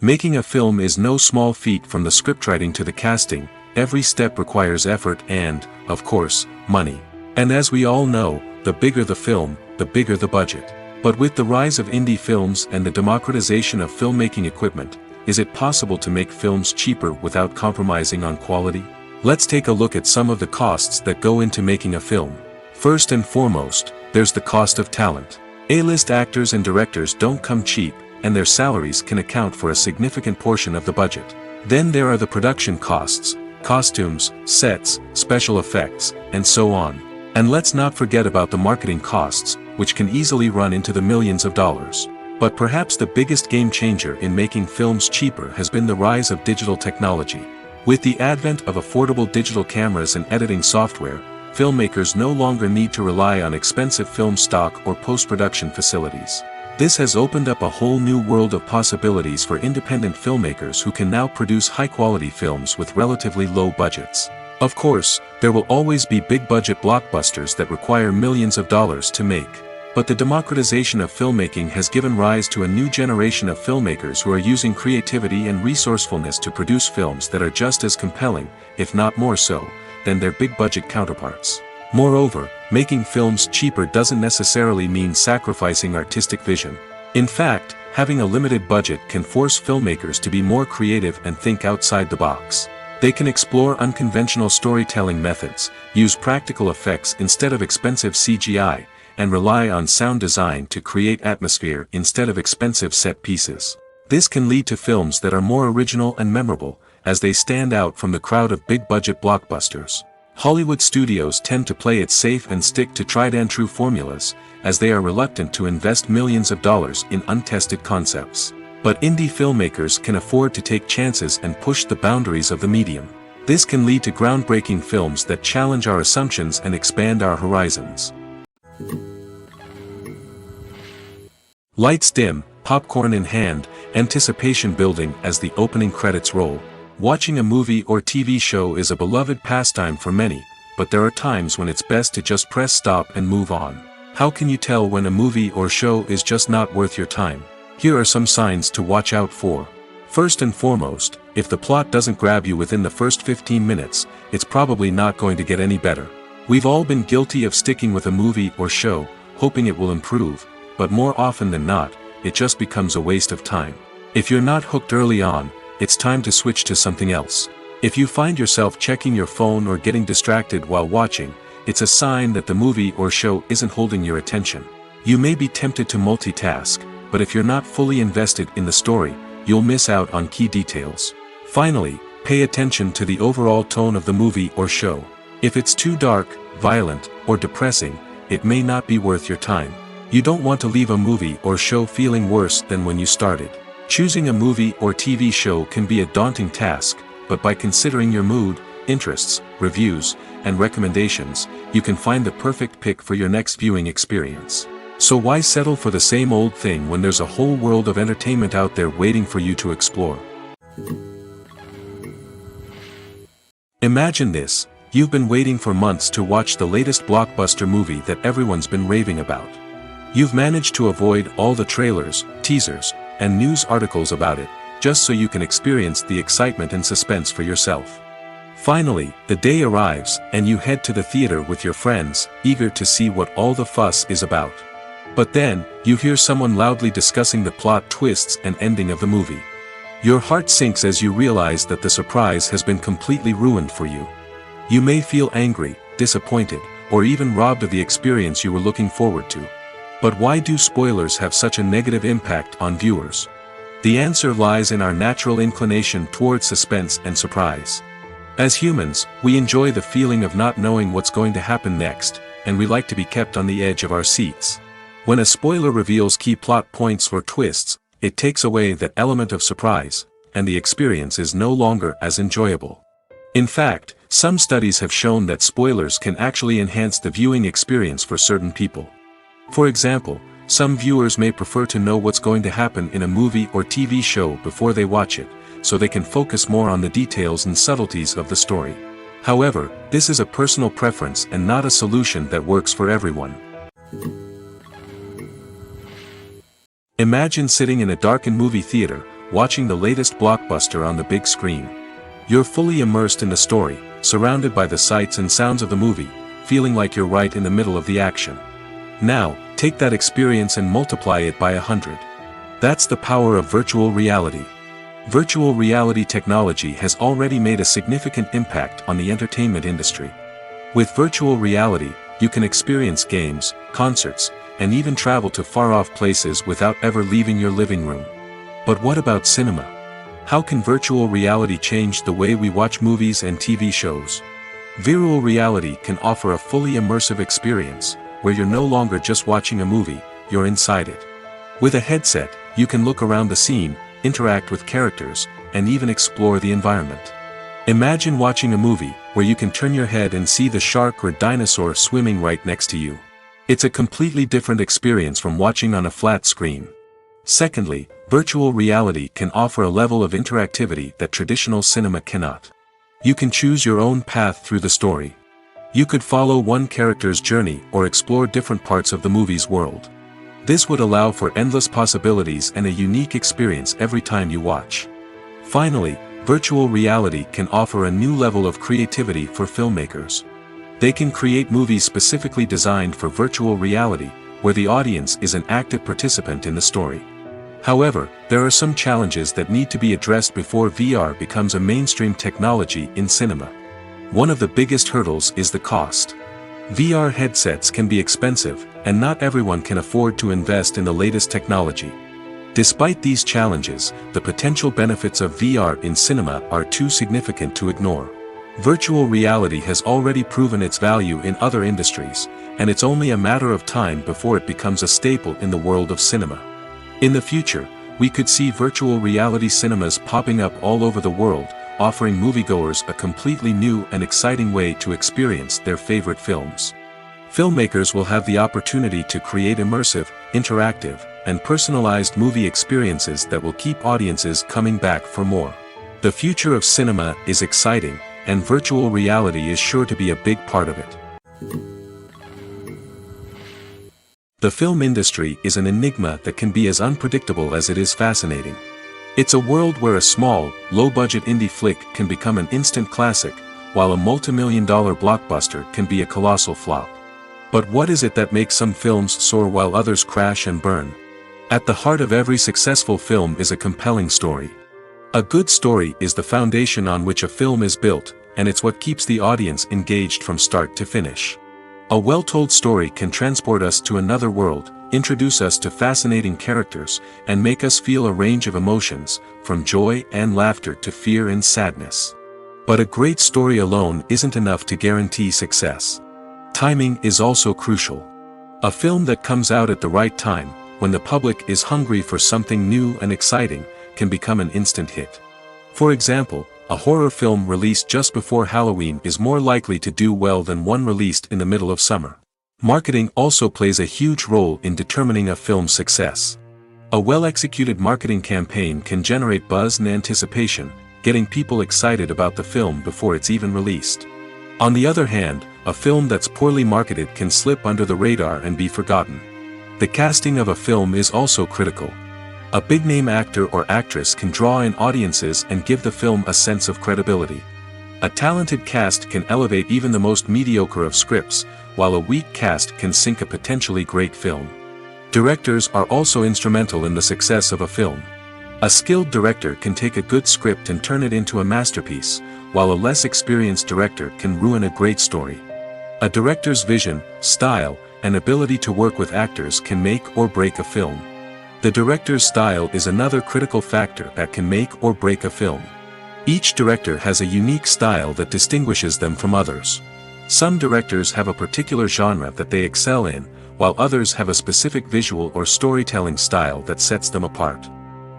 Making a film is no small feat. From the scriptwriting to the casting, every step requires effort and, of course, money. And as we all know, the bigger the film, the bigger the budget. But with the rise of indie films and the democratization of filmmaking equipment, is it possible to make films cheaper without compromising on quality? Let's take a look at some of the costs that go into making a film. First and foremost, there's the cost of talent. A-list actors and directors don't come cheap, and their salaries can account for a significant portion of the budget. Then there are the production costs, costumes, sets, special effects, and so on. And let's not forget about the marketing costs, which can easily run into the millions of dollars. But perhaps the biggest game changer in making films cheaper has been the rise of digital technology. With the advent of affordable digital cameras and editing software, filmmakers no longer need to rely on expensive film stock or post-production facilities. This has opened up a whole new world of possibilities for independent filmmakers who can now produce high-quality films with relatively low budgets. Of course, there will always be big-budget blockbusters that require millions of dollars to make. But the democratization of filmmaking has given rise to a new generation of filmmakers who are using creativity and resourcefulness to produce films that are just as compelling, if not more so, than their big-budget counterparts. Moreover, making films cheaper doesn't necessarily mean sacrificing artistic vision. In fact, having a limited budget can force filmmakers to be more creative and think outside the box. They can explore unconventional storytelling methods, use practical effects instead of expensive CGI, and rely on sound design to create atmosphere instead of expensive set pieces. This can lead to films that are more original and memorable, as they stand out from the crowd of big-budget blockbusters. Hollywood studios tend to play it safe and stick to tried-and-true formulas, as they are reluctant to invest millions of dollars in untested concepts. But indie filmmakers can afford to take chances and push the boundaries of the medium. This can lead to groundbreaking films that challenge our assumptions and expand our horizons. Lights dim, popcorn in hand, anticipation building as the opening credits roll. Watching a movie or TV show is a beloved pastime for many, but there are times when it's best to just press stop and move on. How can you tell when a movie or show is just not worth your time? Here are some signs to watch out for. First and foremost, if the plot doesn't grab you within the first 15 minutes, it's probably not going to get any better. We've all been guilty of sticking with a movie or show, hoping it will improve, but more often than not, it just becomes a waste of time. If you're not hooked early on, it's time to switch to something else. If you find yourself checking your phone or getting distracted while watching, it's a sign that the movie or show isn't holding your attention. You may be tempted to multitask, but if you're not fully invested in the story, you'll miss out on key details. Finally, pay attention to the overall tone of the movie or show. If it's too dark, violent, or depressing, it may not be worth your time. You don't want to leave a movie or show feeling worse than when you started. Choosing a movie or TV show can be a daunting task, but by considering your mood, interests, reviews, and recommendations, you can find the perfect pick for your next viewing experience. So why settle for the same old thing when there's a whole world of entertainment out there waiting for you to explore? Imagine this: you've been waiting for months to watch the latest blockbuster movie that everyone's been raving about. You've managed to avoid all the trailers, teasers, and news articles about it, just so you can experience the excitement and suspense for yourself. Finally, the day arrives, and you head to the theater with your friends, eager to see what all the fuss is about. But then, you hear someone loudly discussing the plot twists and ending of the movie. Your heart sinks as you realize that the surprise has been completely ruined for you. You may feel angry, disappointed, or even robbed of the experience you were looking forward to. But why do spoilers have such a negative impact on viewers? The answer lies in our natural inclination towards suspense and surprise. As humans, we enjoy the feeling of not knowing what's going to happen next, and we like to be kept on the edge of our seats. When a spoiler reveals key plot points or twists, it takes away that element of surprise, and the experience is no longer as enjoyable. In fact, some studies have shown that spoilers can actually enhance the viewing experience for certain people. For example, some viewers may prefer to know what's going to happen in a movie or TV show before they watch it, so they can focus more on the details and subtleties of the story. However, this is a personal preference and not a solution that works for everyone. Imagine sitting in a darkened movie theater, watching the latest blockbuster on the big screen. You're fully immersed in the story, surrounded by the sights and sounds of the movie, feeling like you're right in the middle of the action. Now, take that experience and multiply it by 100. That's the power of virtual reality. Virtual reality technology has already made a significant impact on the entertainment industry. With virtual reality, you can experience games, concerts, and even travel to far-off places without ever leaving your living room. But what about cinema? How can virtual reality change the way we watch movies and TV shows? Virtual reality can offer a fully immersive experience, where you're no longer just watching a movie, you're inside it. With a headset, you can look around the scene, interact with characters, and even explore the environment. Imagine watching a movie where you can turn your head and see the shark or dinosaur swimming right next to you. It's a completely different experience from watching on a flat screen. Secondly, virtual reality can offer a level of interactivity that traditional cinema cannot. You can choose your own path through the story. You could follow one character's journey or explore different parts of the movie's world. This would allow for endless possibilities and a unique experience every time you watch. Finally, virtual reality can offer a new level of creativity for filmmakers. They can create movies specifically designed for virtual reality, where the audience is an active participant in the story. However, there are some challenges that need to be addressed before VR becomes a mainstream technology in cinema. One of the biggest hurdles is the cost. VR headsets can be expensive, and not everyone can afford to invest in the latest technology. Despite these challenges, the potential benefits of VR in cinema are too significant to ignore. Virtual reality has already proven its value in other industries, and it's only a matter of time before it becomes a staple in the world of cinema. In the future, we could see virtual reality cinemas popping up all over the world, offering moviegoers a completely new and exciting way to experience their favorite films. Filmmakers will have the opportunity to create immersive, interactive, and personalized movie experiences that will keep audiences coming back for more. The future of cinema is exciting, and virtual reality is sure to be a big part of it. The film industry is an enigma that can be as unpredictable as it is fascinating. It's a world where a small, low-budget indie flick can become an instant classic, while a multi-million-dollar blockbuster can be a colossal flop. But what is it that makes some films soar while others crash and burn? At the heart of every successful film is a compelling story. A good story is the foundation on which a film is built, and it's what keeps the audience engaged from start to finish. A well-told story can transport us to another world, introduce us to fascinating characters, and make us feel a range of emotions, from joy and laughter to fear and sadness. But a great story alone isn't enough to guarantee success. Timing is also crucial. A film that comes out at the right time, when the public is hungry for something new and exciting, can become an instant hit. For example, a horror film released just before Halloween is more likely to do well than one released in the middle of summer. Marketing also plays a huge role in determining a film's success. A well-executed marketing campaign can generate buzz and anticipation, getting people excited about the film before it's even released. On the other hand, a film that's poorly marketed can slip under the radar and be forgotten. The casting of a film is also critical. A big-name actor or actress can draw in audiences and give the film a sense of credibility. A talented cast can elevate even the most mediocre of scripts, while a weak cast can sink a potentially great film. Directors are also instrumental in the success of a film. A skilled director can take a good script and turn it into a masterpiece, while a less experienced director can ruin a great story. A director's vision, style, and ability to work with actors can make or break a film. The director's style is another critical factor that can make or break a film. Each director has a unique style that distinguishes them from others. Some directors have a particular genre that they excel in, while others have a specific visual or storytelling style that sets them apart.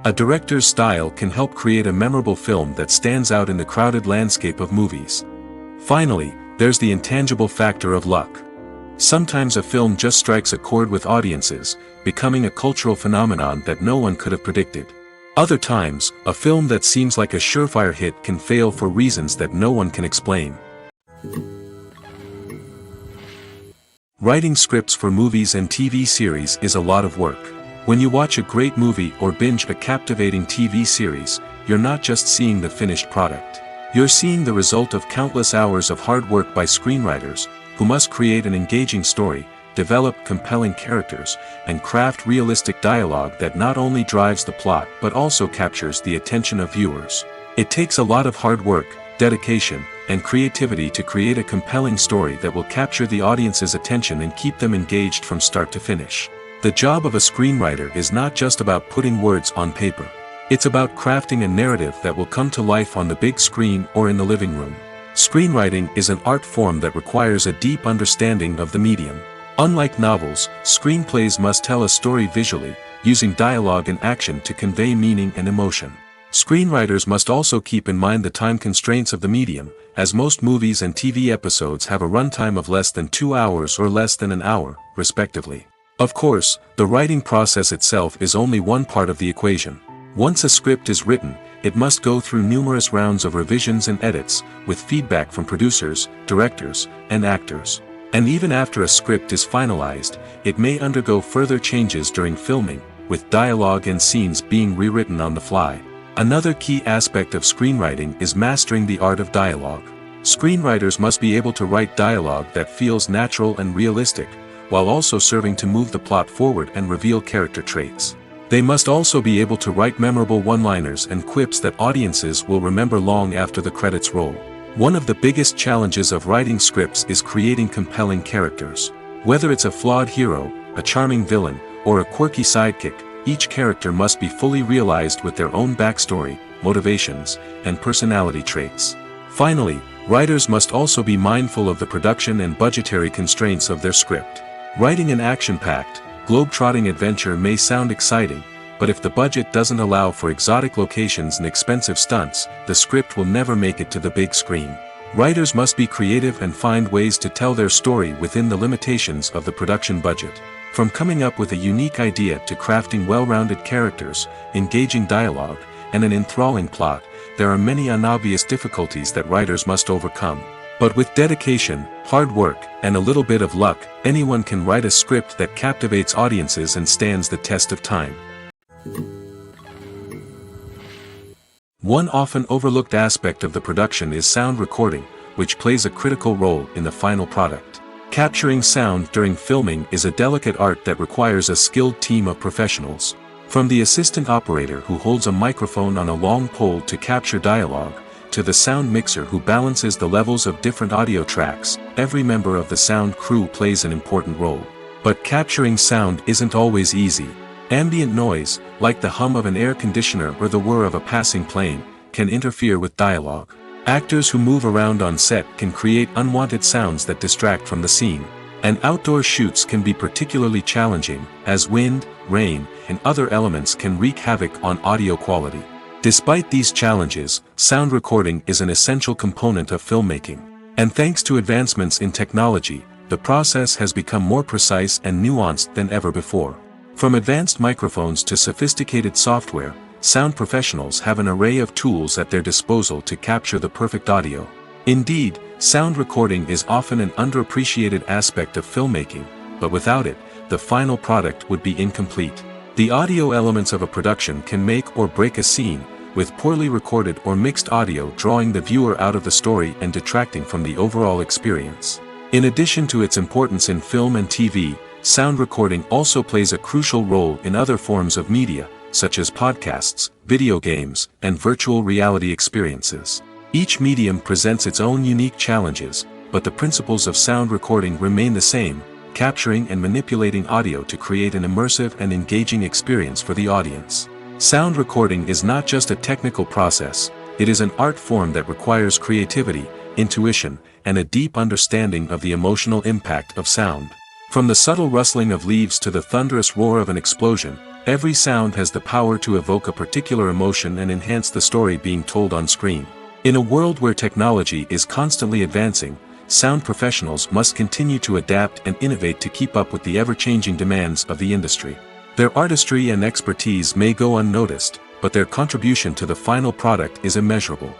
A director's style can help create a memorable film that stands out in the crowded landscape of movies. Finally, there's the intangible factor of luck. Sometimes a film just strikes a chord with audiences, becoming a cultural phenomenon that no one could have predicted. Other times, a film that seems like a surefire hit can fail for reasons that no one can explain. Writing scripts for movies and TV series is a lot of work. When you watch a great movie or binge a captivating TV series, you're not just seeing the finished product. You're seeing the result of countless hours of hard work by screenwriters, who must create an engaging story, develop compelling characters, and craft realistic dialogue that not only drives the plot but also captures the attention of viewers. It takes a lot of hard work, dedication, and creativity to create a compelling story that will capture the audience's attention and keep them engaged from start to finish. The job of a screenwriter is not just about putting words on paper. It's about crafting a narrative that will come to life on the big screen or in the living room. Screenwriting is an art form that requires a deep understanding of the medium. Unlike novels, screenplays must tell a story visually, using dialogue and action to convey meaning and emotion. Screenwriters must also keep in mind the time constraints of the medium, as most movies and TV episodes have a runtime of less than 2 hours or less than an hour, respectively. Of course, the writing process itself is only one part of the equation. Once a script is written, it must go through numerous rounds of revisions and edits, with feedback from producers, directors, and actors. And even after a script is finalized, it may undergo further changes during filming, with dialogue and scenes being rewritten on the fly. Another key aspect of screenwriting is mastering the art of dialogue. Screenwriters must be able to write dialogue that feels natural and realistic, while also serving to move the plot forward and reveal character traits. They must also be able to write memorable one-liners and quips that audiences will remember long after the credits roll. One of the biggest challenges of writing scripts is creating compelling characters. Whether it's a flawed hero, a charming villain, or a quirky sidekick, each character must be fully realized with their own backstory, motivations, and personality traits. Finally, writers must also be mindful of the production and budgetary constraints of their script. Writing an action-packed, globe-trotting adventure may sound exciting, but if the budget doesn't allow for exotic locations and expensive stunts, the script will never make it to the big screen. Writers must be creative and find ways to tell their story within the limitations of the production budget. From coming up with a unique idea to crafting well-rounded characters, engaging dialogue, and an enthralling plot, there are many unobvious difficulties that writers must overcome. But with dedication, hard work, and a little bit of luck, anyone can write a script that captivates audiences and stands the test of time. One often overlooked aspect of the production is sound recording, which plays a critical role in the final product. Capturing sound during filming is a delicate art that requires a skilled team of professionals. From the assistant operator who holds a microphone on a long pole to capture dialogue, to the sound mixer who balances the levels of different audio tracks, every member of the sound crew plays an important role. But capturing sound isn't always easy. Ambient noise, like the hum of an air conditioner or the whir of a passing plane, can interfere with dialogue. Actors who move around on set can create unwanted sounds that distract from the scene. And outdoor shoots can be particularly challenging, as wind, rain, and other elements can wreak havoc on audio quality. Despite these challenges, sound recording is an essential component of filmmaking. And thanks to advancements in technology, the process has become more precise and nuanced than ever before. From advanced microphones to sophisticated software, sound professionals have an array of tools at their disposal to capture the perfect audio. Indeed, sound recording is often an underappreciated aspect of filmmaking, but without it, the final product would be incomplete. The audio elements of a production can make or break a scene, with poorly recorded or mixed audio drawing the viewer out of the story and detracting from the overall experience. In addition to its importance in film and TV, sound recording also plays a crucial role in other forms of media, such as podcasts, video games, and virtual reality experiences. Each medium presents its own unique challenges, but the principles of sound recording remain the same, capturing and manipulating audio to create an immersive and engaging experience for the audience. Sound recording is not just a technical process, it is an art form that requires creativity, intuition, and a deep understanding of the emotional impact of sound. From the subtle rustling of leaves to the thunderous roar of an explosion, every sound has the power to evoke a particular emotion and enhance the story being told on screen. In a world where technology is constantly advancing, sound professionals must continue to adapt and innovate to keep up with the ever-changing demands of the industry. Their artistry and expertise may go unnoticed, but their contribution to the final product is immeasurable.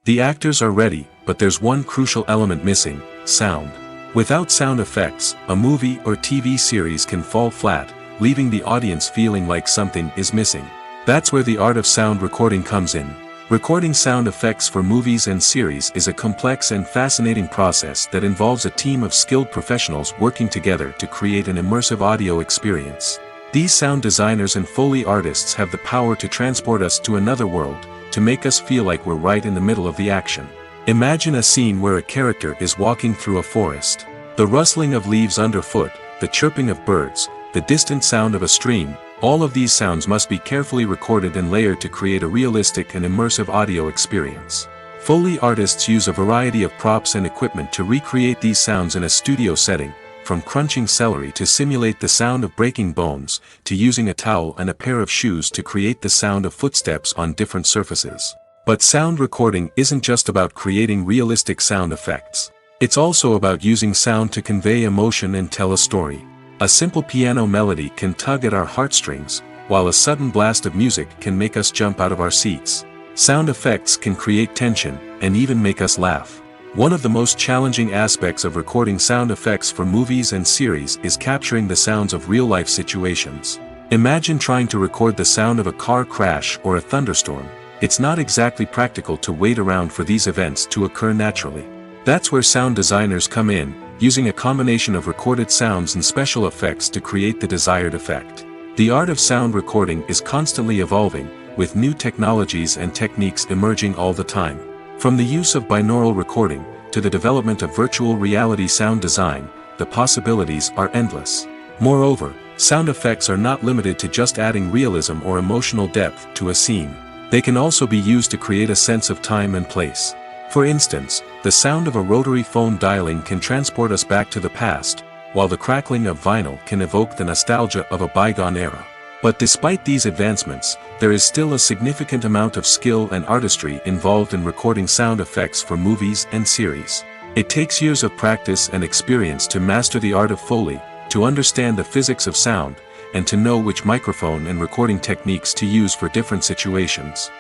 The actors are ready, but there's one crucial element missing: sound. Without sound effects, a movie or TV series can fall flat, leaving the audience feeling like something is missing. That's where the art of sound recording comes in. Recording sound effects for movies and series is a complex and fascinating process that involves a team of skilled professionals working together to create an immersive audio experience. These sound designers and Foley artists have the power to transport us to another world, to make us feel like we're right in the middle of the action. Imagine a scene where a character is walking through a forest. The rustling of leaves underfoot, the chirping of birds, the distant sound of a stream, all of these sounds must be carefully recorded and layered to create a realistic and immersive audio experience. Foley artists use a variety of props and equipment to recreate these sounds in a studio setting, from crunching celery to simulate the sound of breaking bones, to using a towel and a pair of shoes to create the sound of footsteps on different surfaces. But sound recording isn't just about creating realistic sound effects. It's also about using sound to convey emotion and tell a story. A simple piano melody can tug at our heartstrings, while a sudden blast of music can make us jump out of our seats. Sound effects can create tension, and even make us laugh. One of the most challenging aspects of recording sound effects for movies and series is capturing the sounds of real-life situations. Imagine trying to record the sound of a car crash or a thunderstorm. It's not exactly practical to wait around for these events to occur naturally. That's where sound designers come in, using a combination of recorded sounds and special effects to create the desired effect. The art of sound recording is constantly evolving, with new technologies and techniques emerging all the time. From the use of binaural recording, to the development of virtual reality sound design, the possibilities are endless. Moreover, sound effects are not limited to just adding realism or emotional depth to a scene. They can also be used to create a sense of time and place. For instance, the sound of a rotary phone dialing can transport us back to the past, while the crackling of vinyl can evoke the nostalgia of a bygone era. But despite these advancements, there is still a significant amount of skill and artistry involved in recording sound effects for movies and series. It takes years of practice and experience to master the art of Foley, to understand the physics of sound, and to know which microphone and recording techniques to use for different situations.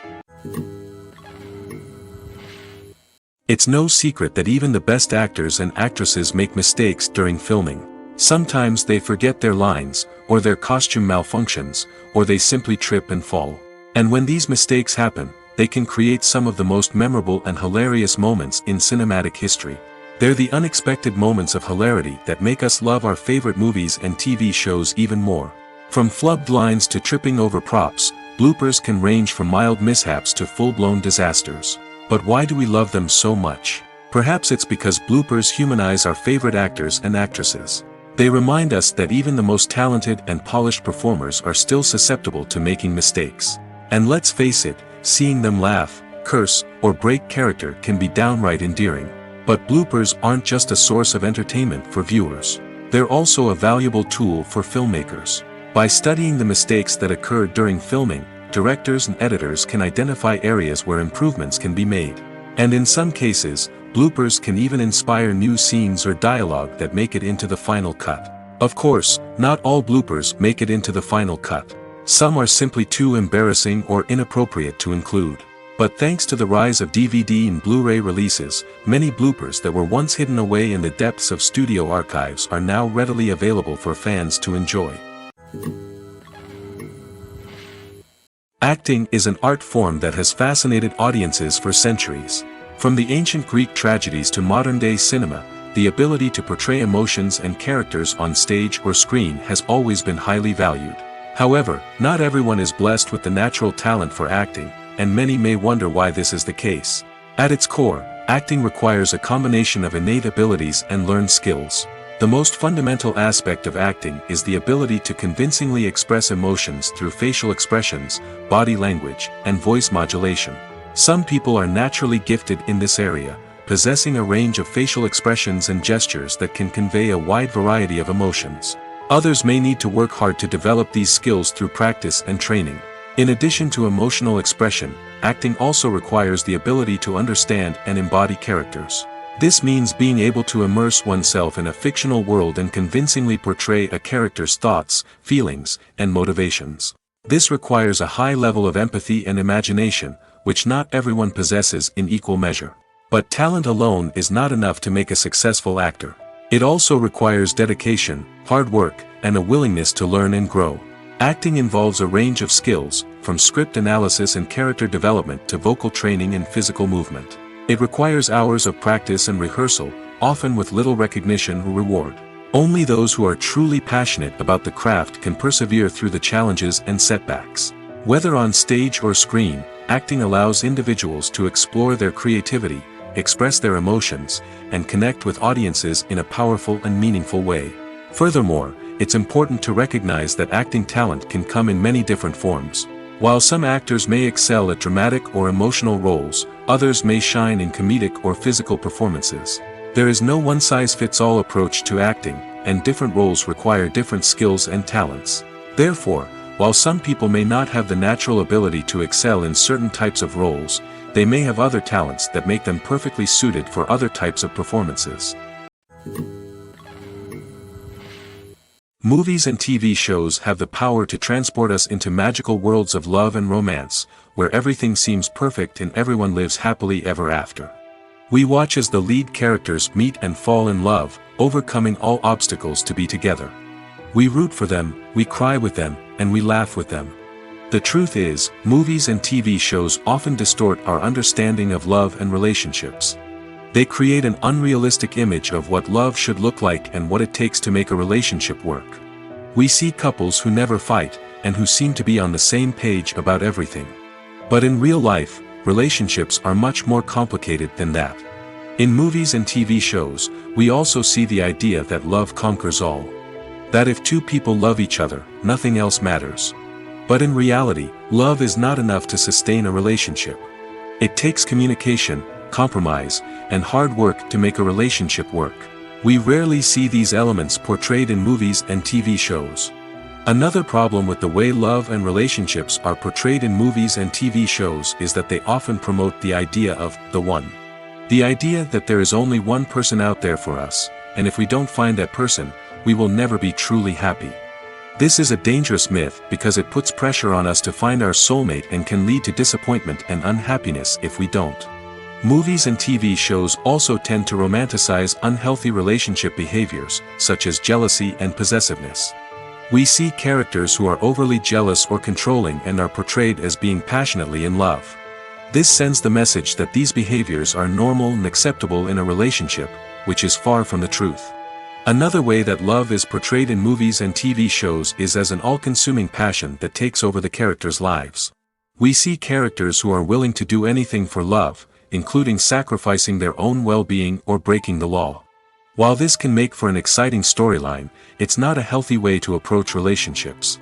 It's no secret that even the best actors and actresses make mistakes during filming. Sometimes they forget their lines, or their costume malfunctions, or they simply trip and fall. And when these mistakes happen, they can create some of the most memorable and hilarious moments in cinematic history. They're the unexpected moments of hilarity that make us love our favorite movies and TV shows even more. From flubbed lines to tripping over props, bloopers can range from mild mishaps to full-blown disasters. But why do we love them so much? Perhaps it's because bloopers humanize our favorite actors and actresses. They remind us that even the most talented and polished performers are still susceptible to making mistakes. And let's face it, seeing them laugh, curse, or break character can be downright endearing. But bloopers aren't just a source of entertainment for viewers. They're also a valuable tool for filmmakers. By studying the mistakes that occurred during filming, directors and editors can identify areas where improvements can be made. And in some cases, bloopers can even inspire new scenes or dialogue that make it into the final cut. Of course, not all bloopers make it into the final cut. Some are simply too embarrassing or inappropriate to include. But thanks to the rise of DVD and Blu-ray releases, many bloopers that were once hidden away in the depths of studio archives are now readily available for fans to enjoy. Acting is an art form that has fascinated audiences for centuries. From the ancient Greek tragedies to modern-day cinema, the ability to portray emotions and characters on stage or screen has always been highly valued. However, not everyone is blessed with the natural talent for acting, and many may wonder why this is the case. At its core, acting requires a combination of innate abilities and learned skills. The most fundamental aspect of acting is the ability to convincingly express emotions through facial expressions, body language, and voice modulation. Some people are naturally gifted in this area, possessing a range of facial expressions and gestures that can convey a wide variety of emotions. Others may need to work hard to develop these skills through practice and training. In addition to emotional expression, acting also requires the ability to understand and embody characters. This means being able to immerse oneself in a fictional world and convincingly portray a character's thoughts, feelings, and motivations. This requires a high level of empathy and imagination, which not everyone possesses in equal measure. But talent alone is not enough to make a successful actor. It also requires dedication, hard work, and a willingness to learn and grow. Acting involves a range of skills, from script analysis and character development to vocal training and physical movement. It requires hours of practice and rehearsal, often with little recognition or reward. Only those who are truly passionate about the craft can persevere through the challenges and setbacks. Whether on stage or screen, acting allows individuals to explore their creativity, express their emotions, and connect with audiences in a powerful and meaningful way. Furthermore, it's important to recognize that acting talent can come in many different forms. While some actors may excel at dramatic or emotional roles, others may shine in comedic or physical performances. There is no one-size-fits-all approach to acting, and different roles require different skills and talents. Therefore, while some people may not have the natural ability to excel in certain types of roles, they may have other talents that make them perfectly suited for other types of performances. Movies and TV shows have the power to transport us into magical worlds of love and romance, where everything seems perfect and everyone lives happily ever after. We watch as the lead characters meet and fall in love, overcoming all obstacles to be together. We root for them, we cry with them, and we laugh with them. The truth is, movies and TV shows often distort our understanding of love and relationships. They create an unrealistic image of what love should look like and what it takes to make a relationship work. We see couples who never fight, and who seem to be on the same page about everything. But in real life, relationships are much more complicated than that. In movies and TV shows, we also see the idea that love conquers all. That if two people love each other, nothing else matters. But in reality, love is not enough to sustain a relationship. It takes communication, compromise, and hard work to make a relationship work. We rarely see these elements portrayed in movies and TV shows. Another problem with the way love and relationships are portrayed in movies and TV shows is that they often promote the idea of the one. The idea that there is only one person out there for us, and if we don't find that person, we will never be truly happy. This is a dangerous myth because it puts pressure on us to find our soulmate and can lead to disappointment and unhappiness if we don't. Movies and TV shows also tend to romanticize unhealthy relationship behaviors, such as jealousy and possessiveness. We see characters who are overly jealous or controlling and are portrayed as being passionately in love. This sends the message that these behaviors are normal and acceptable in a relationship, which is far from the truth. Another way that love is portrayed in movies and TV shows is as an all-consuming passion that takes over the characters' lives. We see characters who are willing to do anything for love, including sacrificing their own well-being or breaking the law. While this can make for an exciting storyline, it's not a healthy way to approach relationships.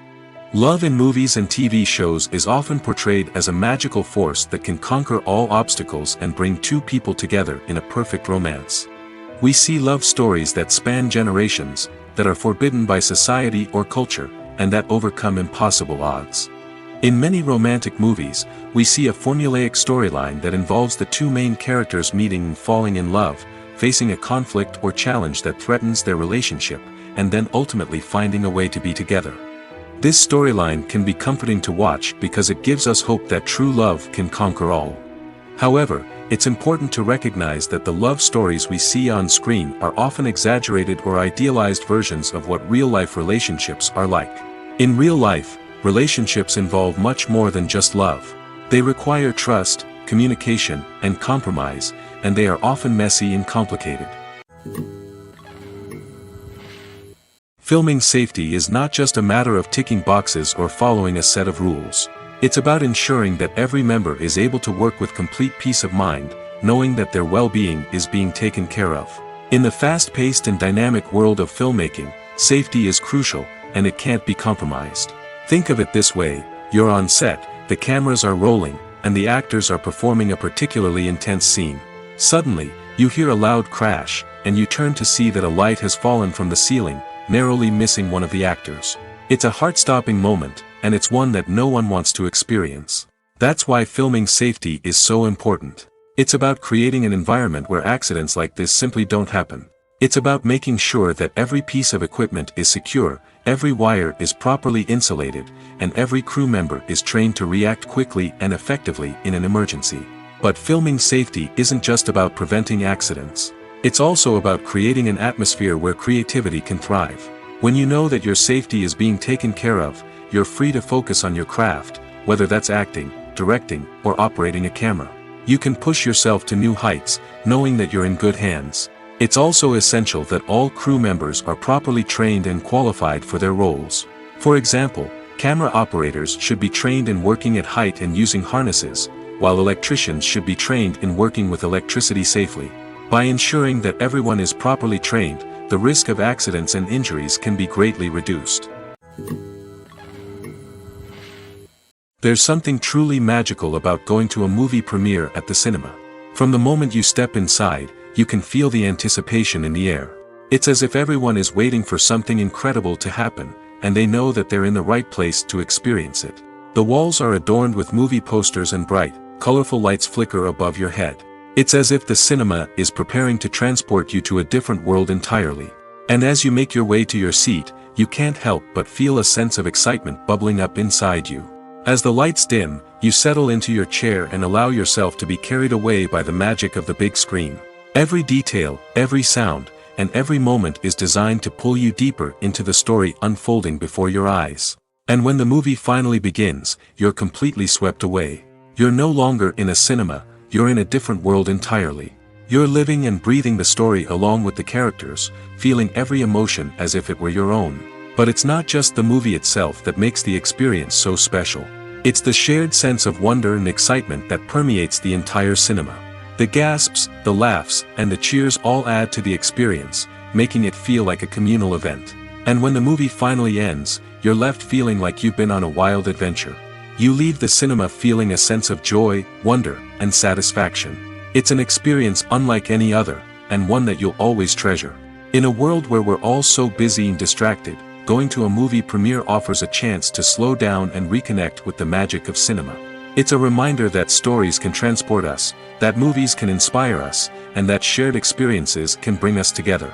Love in movies and TV shows is often portrayed as a magical force that can conquer all obstacles and bring two people together in a perfect romance. We see love stories that span generations, that are forbidden by society or culture, and that overcome impossible odds. In many romantic movies, we see a formulaic storyline that involves the two main characters meeting and falling in love, facing a conflict or challenge that threatens their relationship, and then ultimately finding a way to be together. This storyline can be comforting to watch because it gives us hope that true love can conquer all. However, it's important to recognize that the love stories we see on screen are often exaggerated or idealized versions of what real-life relationships are like. In real life, relationships involve much more than just love. They require trust, communication, and compromise, and they are often messy and complicated. Filming safety is not just a matter of ticking boxes or following a set of rules. It's about ensuring that every member is able to work with complete peace of mind, knowing that their well-being is being taken care of. In the fast-paced and dynamic world of filmmaking, safety is crucial, and it can't be compromised. Think of it this way: you're on set, the cameras are rolling, and the actors are performing a particularly intense scene. Suddenly, you hear a loud crash, and you turn to see that a light has fallen from the ceiling, narrowly missing one of the actors. It's a heart-stopping moment, and it's one that no one wants to experience. That's why filming safety is so important. It's about creating an environment where accidents like this simply don't happen. It's about making sure that every piece of equipment is secure, every wire is properly insulated, and every crew member is trained to react quickly and effectively in an emergency. But filming safety isn't just about preventing accidents. It's also about creating an atmosphere where creativity can thrive. When you know that your safety is being taken care of, you're free to focus on your craft, whether that's acting, directing, or operating a camera. You can push yourself to new heights, knowing that you're in good hands. It's also essential that all crew members are properly trained and qualified for their roles. For example, camera operators should be trained in working at height and using harnesses, while electricians should be trained in working with electricity safely. By ensuring that everyone is properly trained, the risk of accidents and injuries can be greatly reduced. There's something truly magical about going to a movie premiere at the cinema. From the moment you step inside, you can feel the anticipation in the air. It's as if everyone is waiting for something incredible to happen, and they know that they're in the right place to experience it. The walls are adorned with movie posters and bright, colorful lights flicker above your head. It's as if the cinema is preparing to transport you to a different world entirely. And as you make your way to your seat, you can't help but feel a sense of excitement bubbling up inside you. As the lights dim, you settle into your chair and allow yourself to be carried away by the magic of the big screen. Every detail, every sound, and every moment is designed to pull you deeper into the story unfolding before your eyes. And when the movie finally begins, you're completely swept away. You're no longer in a cinema, you're in a different world entirely. You're living and breathing the story along with the characters, feeling every emotion as if it were your own. But it's not just the movie itself that makes the experience so special. It's the shared sense of wonder and excitement that permeates the entire cinema. The gasps, the laughs, and the cheers all add to the experience, making it feel like a communal event. And when the movie finally ends, you're left feeling like you've been on a wild adventure. You leave the cinema feeling a sense of joy, wonder, and satisfaction. It's an experience unlike any other, and one that you'll always treasure. In a world where we're all so busy and distracted, going to a movie premiere offers a chance to slow down and reconnect with the magic of cinema. It's a reminder that stories can transport us, that movies can inspire us, and that shared experiences can bring us together.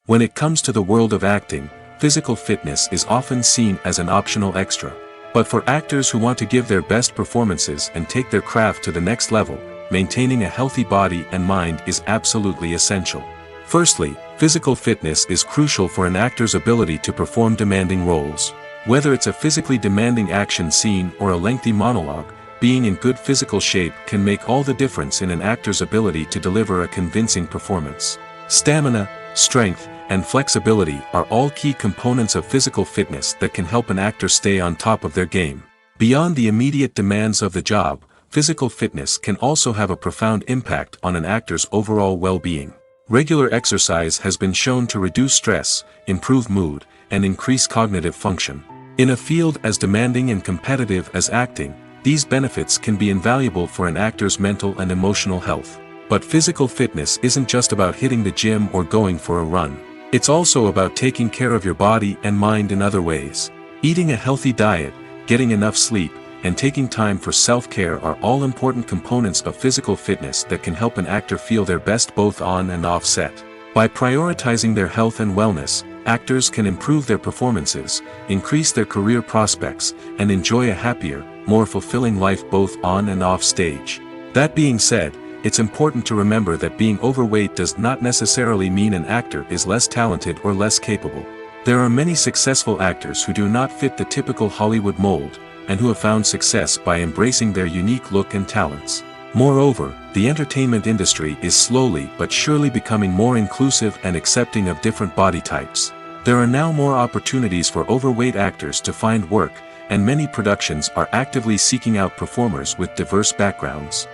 When it comes to the world of acting, physical fitness is often seen as an optional extra. But for actors who want to give their best performances and take their craft to the next level, maintaining a healthy body and mind is absolutely essential. Firstly, physical fitness is crucial for an actor's ability to perform demanding roles. Whether it's a physically demanding action scene or a lengthy monologue, being in good physical shape can make all the difference in an actor's ability to deliver a convincing performance. Stamina, strength, and flexibility are all key components of physical fitness that can help an actor stay on top of their game. Beyond the immediate demands of the job, physical fitness can also have a profound impact on an actor's overall well-being. Regular exercise has been shown to reduce stress, improve mood, and increase cognitive function. In a field as demanding and competitive as acting, these benefits can be invaluable for an actor's mental and emotional health. But physical fitness isn't just about hitting the gym or going for a run. It's also about taking care of your body and mind in other ways. Eating a healthy diet, getting enough sleep, and taking time for self-care are all important components of physical fitness that can help an actor feel their best both on and off set. By prioritizing their health and wellness, actors can improve their performances, increase their career prospects, and enjoy a happier, more fulfilling life both on and off stage. That being said, it's important to remember that being overweight does not necessarily mean an actor is less talented or less capable. There are many successful actors who do not fit the typical Hollywood mold, and who have found success by embracing their unique look and talents. Moreover, the entertainment industry is slowly but surely becoming more inclusive and accepting of different body types. There are now more opportunities for overweight actors to find work, and many productions are actively seeking out performers with diverse backgrounds.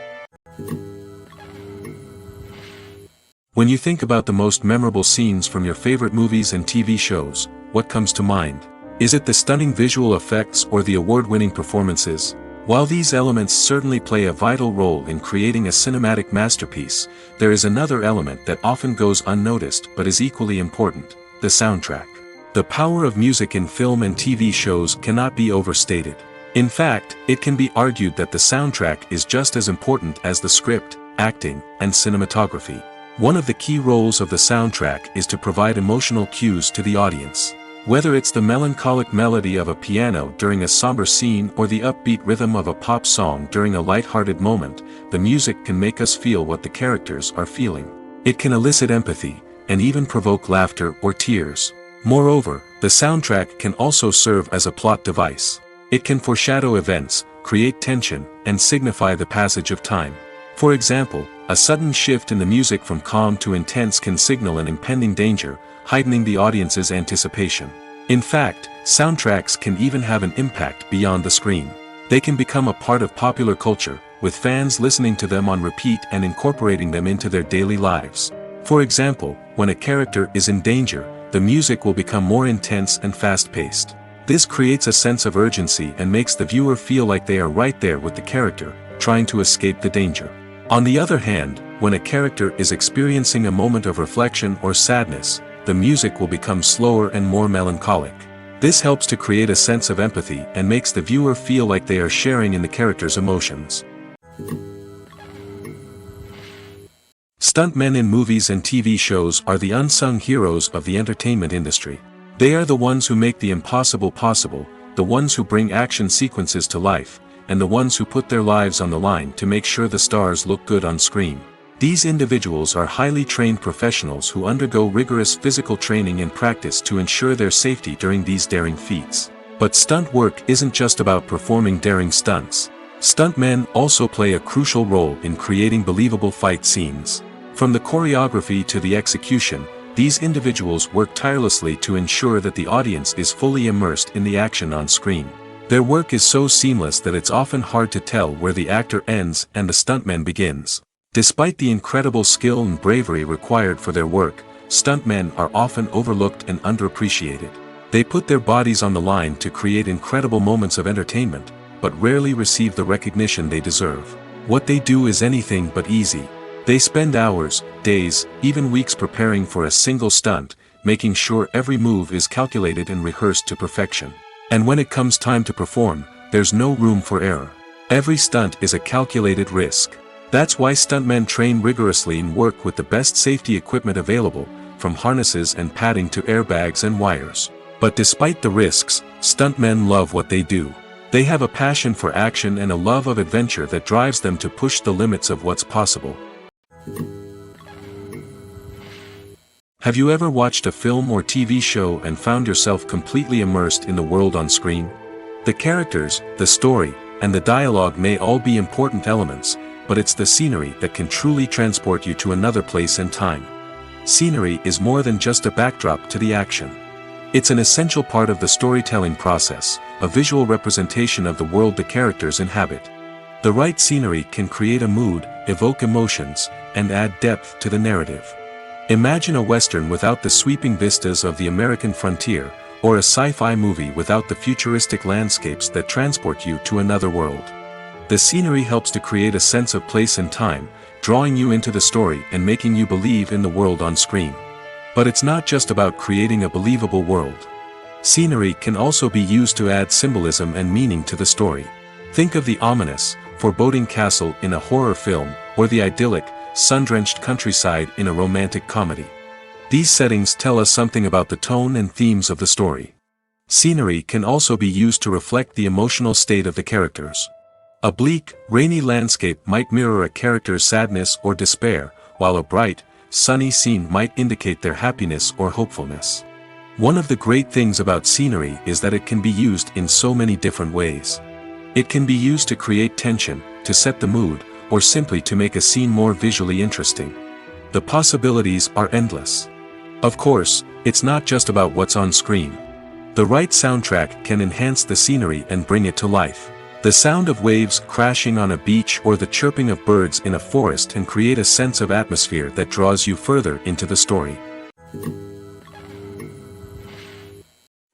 When you think about the most memorable scenes from your favorite movies and TV shows, what comes to mind? Is it the stunning visual effects or the award-winning performances? While these elements certainly play a vital role in creating a cinematic masterpiece, there is another element that often goes unnoticed but is equally important: the soundtrack. The power of music in film and TV shows cannot be overstated. In fact, it can be argued that the soundtrack is just as important as the script, acting, and cinematography. One of the key roles of the soundtrack is to provide emotional cues to the audience. Whether it's the melancholic melody of a piano during a somber scene or the upbeat rhythm of a pop song during a light-hearted moment, the music can make us feel what the characters are feeling. It can elicit empathy, and even provoke laughter or tears. Moreover, the soundtrack can also serve as a plot device. It can foreshadow events, create tension, and signify the passage of time. For example, a sudden shift in the music from calm to intense can signal an impending danger, heightening the audience's anticipation. In fact, soundtracks can even have an impact beyond the screen. They can become a part of popular culture, with fans listening to them on repeat and incorporating them into their daily lives. For example, when a character is in danger, the music will become more intense and fast-paced. This creates a sense of urgency and makes the viewer feel like they are right there with the character, trying to escape the danger. On the other hand, when a character is experiencing a moment of reflection or sadness, the music will become slower and more melancholic. This helps to create a sense of empathy and makes the viewer feel like they are sharing in the character's emotions. Stuntmen in movies and TV shows are the unsung heroes of the entertainment industry. They are the ones who make the impossible possible, the ones who bring action sequences to life, and the ones who put their lives on the line to make sure the stars look good on screen. These individuals are highly trained professionals who undergo rigorous physical training and practice to ensure their safety during these daring feats. But stunt work isn't just about performing daring stunts. Stuntmen also play a crucial role in creating believable fight scenes. From the choreography to the execution, these individuals work tirelessly to ensure that the audience is fully immersed in the action on screen. Their work is so seamless that it's often hard to tell where the actor ends and the stuntman begins. Despite the incredible skill and bravery required for their work, stuntmen are often overlooked and underappreciated. They put their bodies on the line to create incredible moments of entertainment, but rarely receive the recognition they deserve. What they do is anything but easy. They spend hours, days, even weeks preparing for a single stunt, making sure every move is calculated and rehearsed to perfection. And when it comes time to perform, there's no room for error. Every stunt is a calculated risk. That's why stuntmen train rigorously and work with the best safety equipment available, from harnesses and padding to airbags and wires. But despite the risks, stuntmen love what they do. They have a passion for action and a love of adventure that drives them to push the limits of what's possible. Have you ever watched a film or TV show and found yourself completely immersed in the world on screen? The characters, the story, and the dialogue may all be important elements, but it's the scenery that can truly transport you to another place and time. Scenery is more than just a backdrop to the action. It's an essential part of the storytelling process, a visual representation of the world the characters inhabit. The right scenery can create a mood, evoke emotions, and add depth to the narrative. Imagine a Western without the sweeping vistas of the American frontier, or a sci-fi movie without the futuristic landscapes that transport you to another world. The scenery helps to create a sense of place and time, drawing you into the story and making you believe in the world on screen. But it's not just about creating a believable world. Scenery can also be used to add symbolism and meaning to the story. Think of the ominous, foreboding castle in a horror film, or the idyllic, sun-drenched countryside in a romantic comedy. These settings tell us something about the tone and themes of the story. Scenery can also be used to reflect the emotional state of the characters. A bleak, rainy landscape might mirror a character's sadness or despair, while a bright, sunny scene might indicate their happiness or hopefulness. One of the great things about scenery is that it can be used in so many different ways. It can be used to create tension, to set the mood, or simply to make a scene more visually interesting. The possibilities are endless. Of course, it's not just about what's on screen. The right soundtrack can enhance the scenery and bring it to life. The sound of waves crashing on a beach or the chirping of birds in a forest can create a sense of atmosphere that draws you further into the story.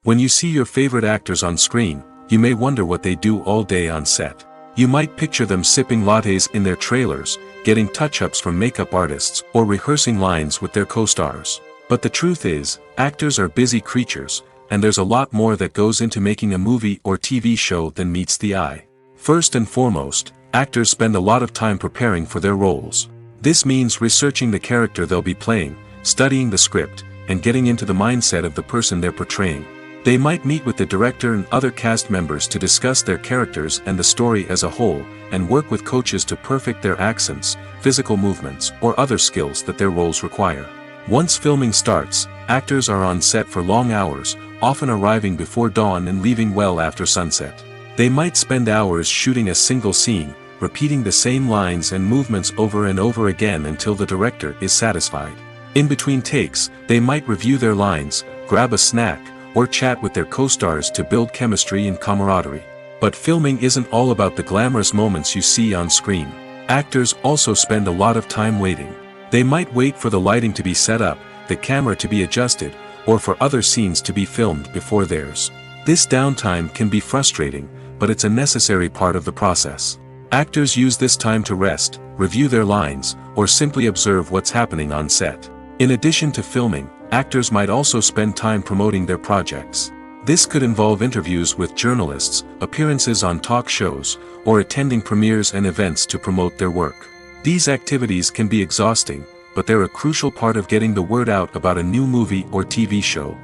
When you see your favorite actors on screen, you may wonder what they do all day on set. You might picture them sipping lattes in their trailers, getting touch-ups from makeup artists, or rehearsing lines with their co-stars. But the truth is, actors are busy creatures, and there's a lot more that goes into making a movie or TV show than meets the eye. First and foremost, actors spend a lot of time preparing for their roles. This means researching the character they'll be playing, studying the script, and getting into the mindset of the person they're portraying. They might meet with the director and other cast members to discuss their characters and the story as a whole, and work with coaches to perfect their accents, physical movements, or other skills that their roles require. Once filming starts, actors are on set for long hours, often arriving before dawn and leaving well after sunset. They might spend hours shooting a single scene, repeating the same lines and movements over and over again until the director is satisfied. In between takes, they might review their lines, grab a snack, or chat with their co-stars to build chemistry and camaraderie. But filming isn't all about the glamorous moments you see on screen. Actors also spend a lot of time waiting. They might wait for the lighting to be set up, the camera to be adjusted, or for other scenes to be filmed before theirs. This downtime can be frustrating, but it's a necessary part of the process. Actors use this time to rest, review their lines, or simply observe what's happening on set. In addition to filming, actors might also spend time promoting their projects. This could involve interviews with journalists, appearances on talk shows, or attending premieres and events to promote their work. These activities can be exhausting, but they're a crucial part of getting the word out about a new movie or TV show.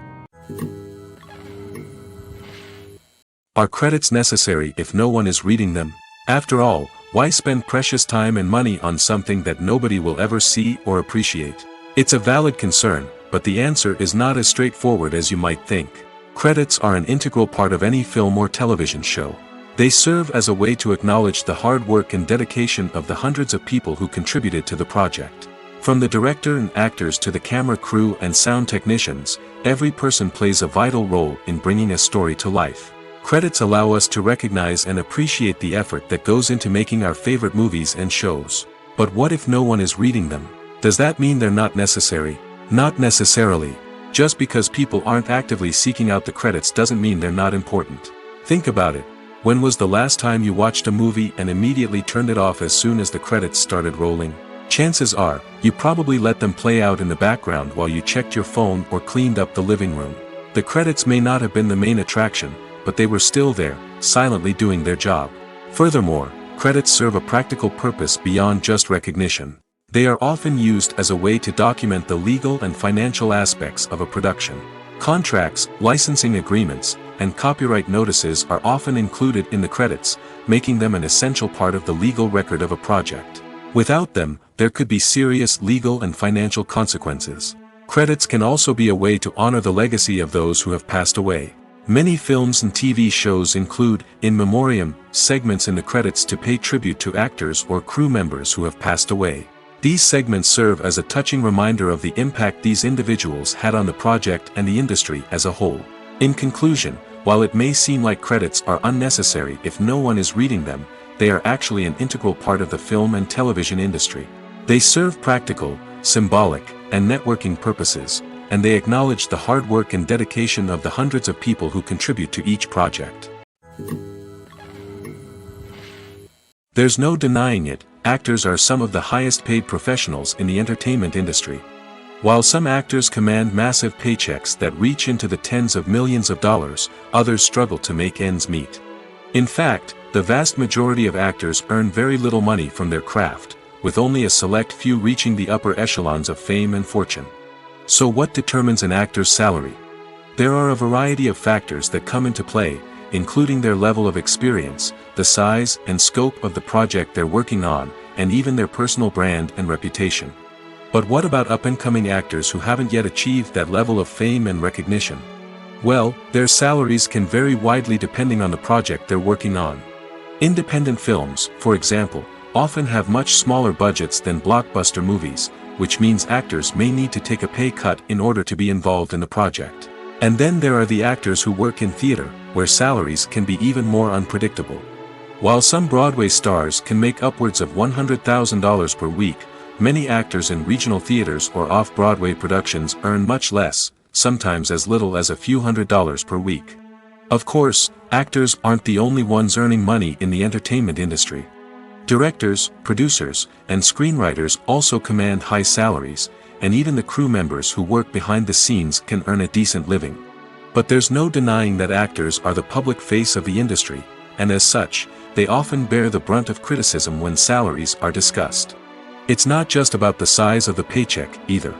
Are credits necessary if no one is reading them? After all, why spend precious time and money on something that nobody will ever see or appreciate? It's a valid concern, but the answer is not as straightforward as you might think. Credits are an integral part of any film or television show. They serve as a way to acknowledge the hard work and dedication of the hundreds of people who contributed to the project. From the director and actors to the camera crew and sound technicians, every person plays a vital role in bringing a story to life. Credits allow us to recognize and appreciate the effort that goes into making our favorite movies and shows. But what if no one is reading them? Does that mean they're not necessary? Not necessarily. Just because people aren't actively seeking out the credits doesn't mean they're not important. Think about it. When was the last time you watched a movie and immediately turned it off as soon as the credits started rolling? Chances are, you probably let them play out in the background while you checked your phone or cleaned up the living room. The credits may not have been the main attraction, but they were still there, silently doing their job. Furthermore, credits serve a practical purpose beyond just recognition. They are often used as a way to document the legal and financial aspects of a production. Contracts, licensing agreements, and copyright notices are often included in the credits, making them an essential part of the legal record of a project. Without them, there could be serious legal and financial consequences. Credits can also be a way to honor the legacy of those who have passed away. Many films and TV shows include, in memoriam, segments in the credits to pay tribute to actors or crew members who have passed away. These segments serve as a touching reminder of the impact these individuals had on the project and the industry as a whole. In conclusion, while it may seem like credits are unnecessary if no one is reading them, they are actually an integral part of the film and television industry. They serve practical, symbolic, and networking purposes, and they acknowledge the hard work and dedication of the hundreds of people who contribute to each project. There's no denying it, actors are some of the highest paid professionals in the entertainment industry. While some actors command massive paychecks that reach into the tens of millions of dollars, others struggle to make ends meet. In fact, the vast majority of actors earn very little money from their craft, with only a select few reaching the upper echelons of fame and fortune. So what determines an actor's salary? There are a variety of factors that come into play, including their level of experience, the size and scope of the project they're working on, and even their personal brand and reputation. But what about up-and-coming actors who haven't yet achieved that level of fame and recognition? Well, their salaries can vary widely depending on the project they're working on. Independent films, for example, often have much smaller budgets than blockbuster movies, which means actors may need to take a pay cut in order to be involved in the project. And then there are the actors who work in theater, where salaries can be even more unpredictable. While some Broadway stars can make upwards of $100,000 per week, many actors in regional theaters or off-Broadway productions earn much less, sometimes as little as a few $100s per week. Of course, actors aren't the only ones earning money in the entertainment industry. Directors, producers, and screenwriters also command high salaries, and even the crew members who work behind the scenes can earn a decent living. But there's no denying that actors are the public face of the industry, and as such, they often bear the brunt of criticism when salaries are discussed. It's not just about the size of the paycheck, either.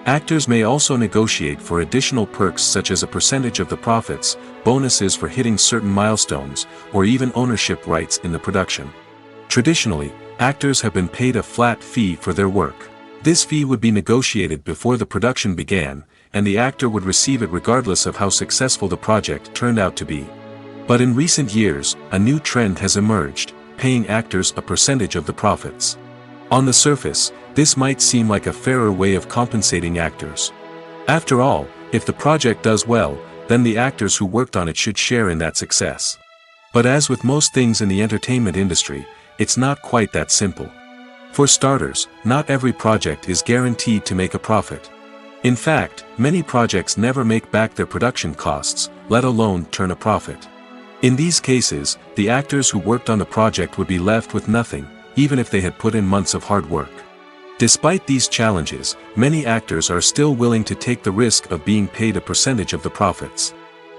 Actors may also negotiate for additional perks such as a percentage of the profits, bonuses for hitting certain milestones, or even ownership rights in the production. Traditionally, actors have been paid a flat fee for their work. This fee would be negotiated before the production began, and the actor would receive it regardless of how successful the project turned out to be. But in recent years, a new trend has emerged, paying actors a percentage of the profits. On the surface, this might seem like a fairer way of compensating actors. After all, if the project does well, then the actors who worked on it should share in that success. But as with most things in the entertainment industry, it's not quite that simple. For starters, not every project is guaranteed to make a profit. In fact, many projects never make back their production costs, let alone turn a profit. In these cases, the actors who worked on the project would be left with nothing, even if they had put in months of hard work. Despite these challenges, many actors are still willing to take the risk of being paid a percentage of the profits.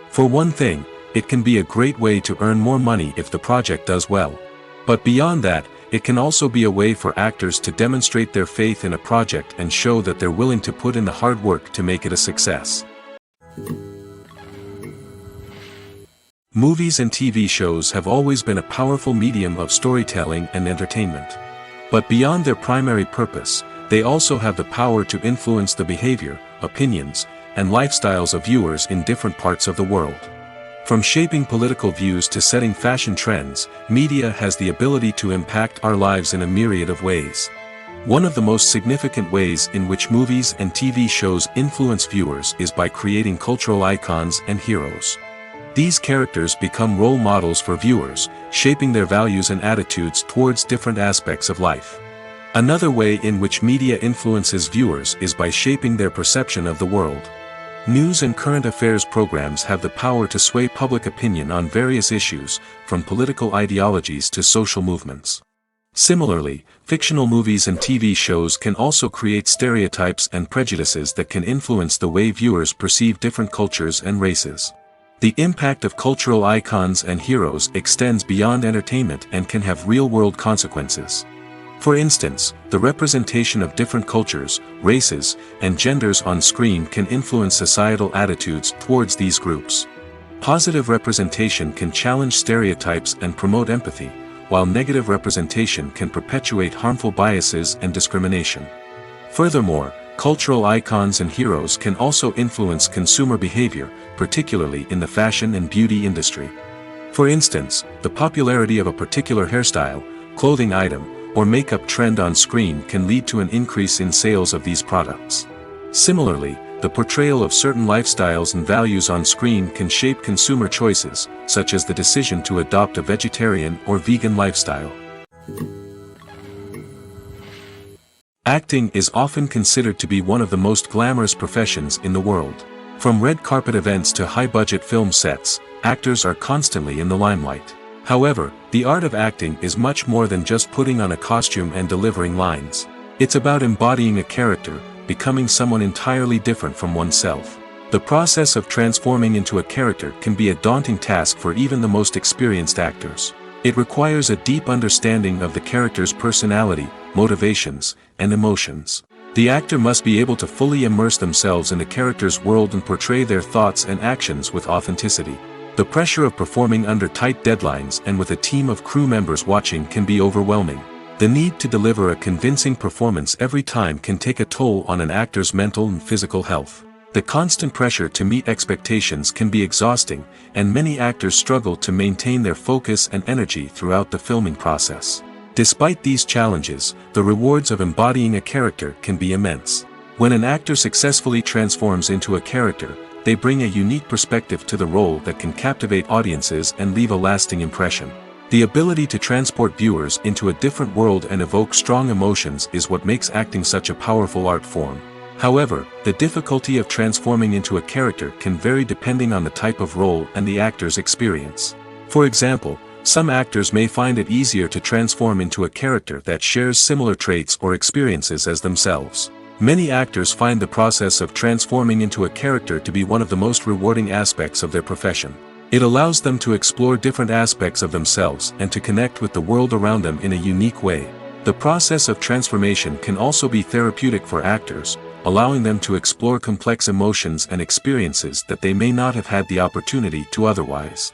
For one thing, it can be a great way to earn more money if the project does well. But beyond that, it can also be a way for actors to demonstrate their faith in a project and show that they're willing to put in the hard work to make it a success. Movies and TV shows have always been a powerful medium of storytelling and entertainment. But beyond their primary purpose, they also have the power to influence the behavior, opinions, and lifestyles of viewers in different parts of the world. From shaping political views to setting fashion trends, media has the ability to impact our lives in a myriad of ways. One of the most significant ways in which movies and TV shows influence viewers is by creating cultural icons and heroes. These characters become role models for viewers, shaping their values and attitudes towards different aspects of life. Another way in which media influences viewers is by shaping their perception of the world. News and current affairs programs have the power to sway public opinion on various issues, from political ideologies to social movements. Similarly, fictional movies and TV shows can also create stereotypes and prejudices that can influence the way viewers perceive different cultures and races. The impact of cultural icons and heroes extends beyond entertainment and can have real-world consequences. For instance, the representation of different cultures, races, and genders on screen can influence societal attitudes towards these groups. Positive representation can challenge stereotypes and promote empathy, while negative representation can perpetuate harmful biases and discrimination. Furthermore, cultural icons and heroes can also influence consumer behavior, particularly in the fashion and beauty industry. For instance, the popularity of a particular hairstyle, clothing item, or makeup trend on screen can lead to an increase in sales of these products. Similarly, the portrayal of certain lifestyles and values on screen can shape consumer choices, such as the decision to adopt a vegetarian or vegan lifestyle. Acting is often considered to be one of the most glamorous professions in the world. From red carpet events to high-budget film sets, actors are constantly in the limelight. However, the art of acting is much more than just putting on a costume and delivering lines. It's about embodying a character, becoming someone entirely different from oneself. The process of transforming into a character can be a daunting task for even the most experienced actors. It requires a deep understanding of the character's personality, motivations, and emotions. The actor must be able to fully immerse themselves in the character's world and portray their thoughts and actions with authenticity. The pressure of performing under tight deadlines and with a team of crew members watching can be overwhelming. The need to deliver a convincing performance every time can take a toll on an actor's mental and physical health. The constant pressure to meet expectations can be exhausting, and many actors struggle to maintain their focus and energy throughout the filming process. Despite these challenges, the rewards of embodying a character can be immense. When an actor successfully transforms into a character, they bring a unique perspective to the role that can captivate audiences and leave a lasting impression. The ability to transport viewers into a different world and evoke strong emotions is what makes acting such a powerful art form. However, the difficulty of transforming into a character can vary depending on the type of role and the actor's experience. For example, some actors may find it easier to transform into a character that shares similar traits or experiences as themselves. Many actors find the process of transforming into a character to be one of the most rewarding aspects of their profession. It allows them to explore different aspects of themselves and to connect with the world around them in a unique way. The process of transformation can also be therapeutic for actors, allowing them to explore complex emotions and experiences that they may not have had the opportunity to otherwise.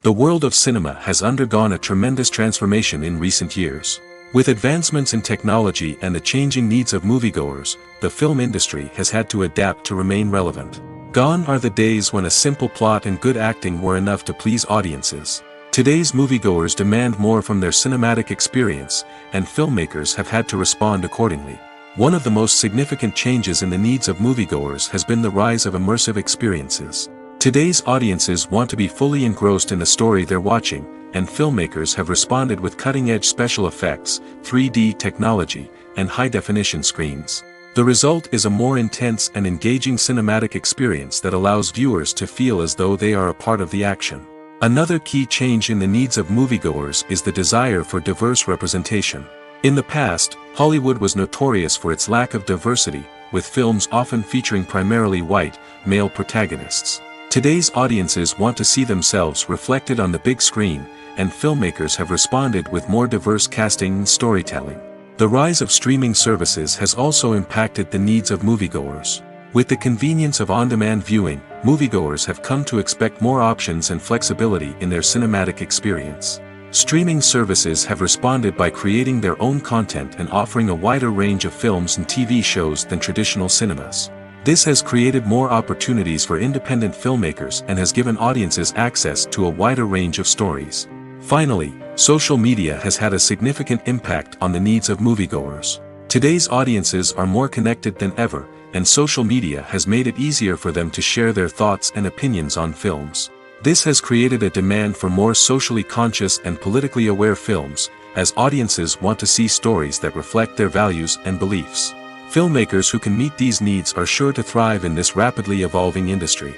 The world of cinema has undergone a tremendous transformation in recent years. With advancements in technology and the changing needs of moviegoers, the film industry has had to adapt to remain relevant. Gone are the days when a simple plot and good acting were enough to please audiences. Today's moviegoers demand more from their cinematic experience, and filmmakers have had to respond accordingly. One of the most significant changes in the needs of moviegoers has been the rise of immersive experiences. Today's audiences want to be fully engrossed in the story they're watching, and filmmakers have responded with cutting-edge special effects, 3D technology, and high-definition screens. The result is a more intense and engaging cinematic experience that allows viewers to feel as though they are a part of the action. Another key change in the needs of moviegoers is the desire for diverse representation. In the past, Hollywood was notorious for its lack of diversity, with films often featuring primarily white, male protagonists. Today's audiences want to see themselves reflected on the big screen, and filmmakers have responded with more diverse casting and storytelling. The rise of streaming services has also impacted the needs of moviegoers. With the convenience of on-demand viewing, moviegoers have come to expect more options and flexibility in their cinematic experience. Streaming services have responded by creating their own content and offering a wider range of films and TV shows than traditional cinemas. This has created more opportunities for independent filmmakers and has given audiences access to a wider range of stories. Finally, social media has had a significant impact on the needs of moviegoers. Today's audiences are more connected than ever, and social media has made it easier for them to share their thoughts and opinions on films. This has created a demand for more socially conscious and politically aware films, as audiences want to see stories that reflect their values and beliefs. Filmmakers who can meet these needs are sure to thrive in this rapidly evolving industry.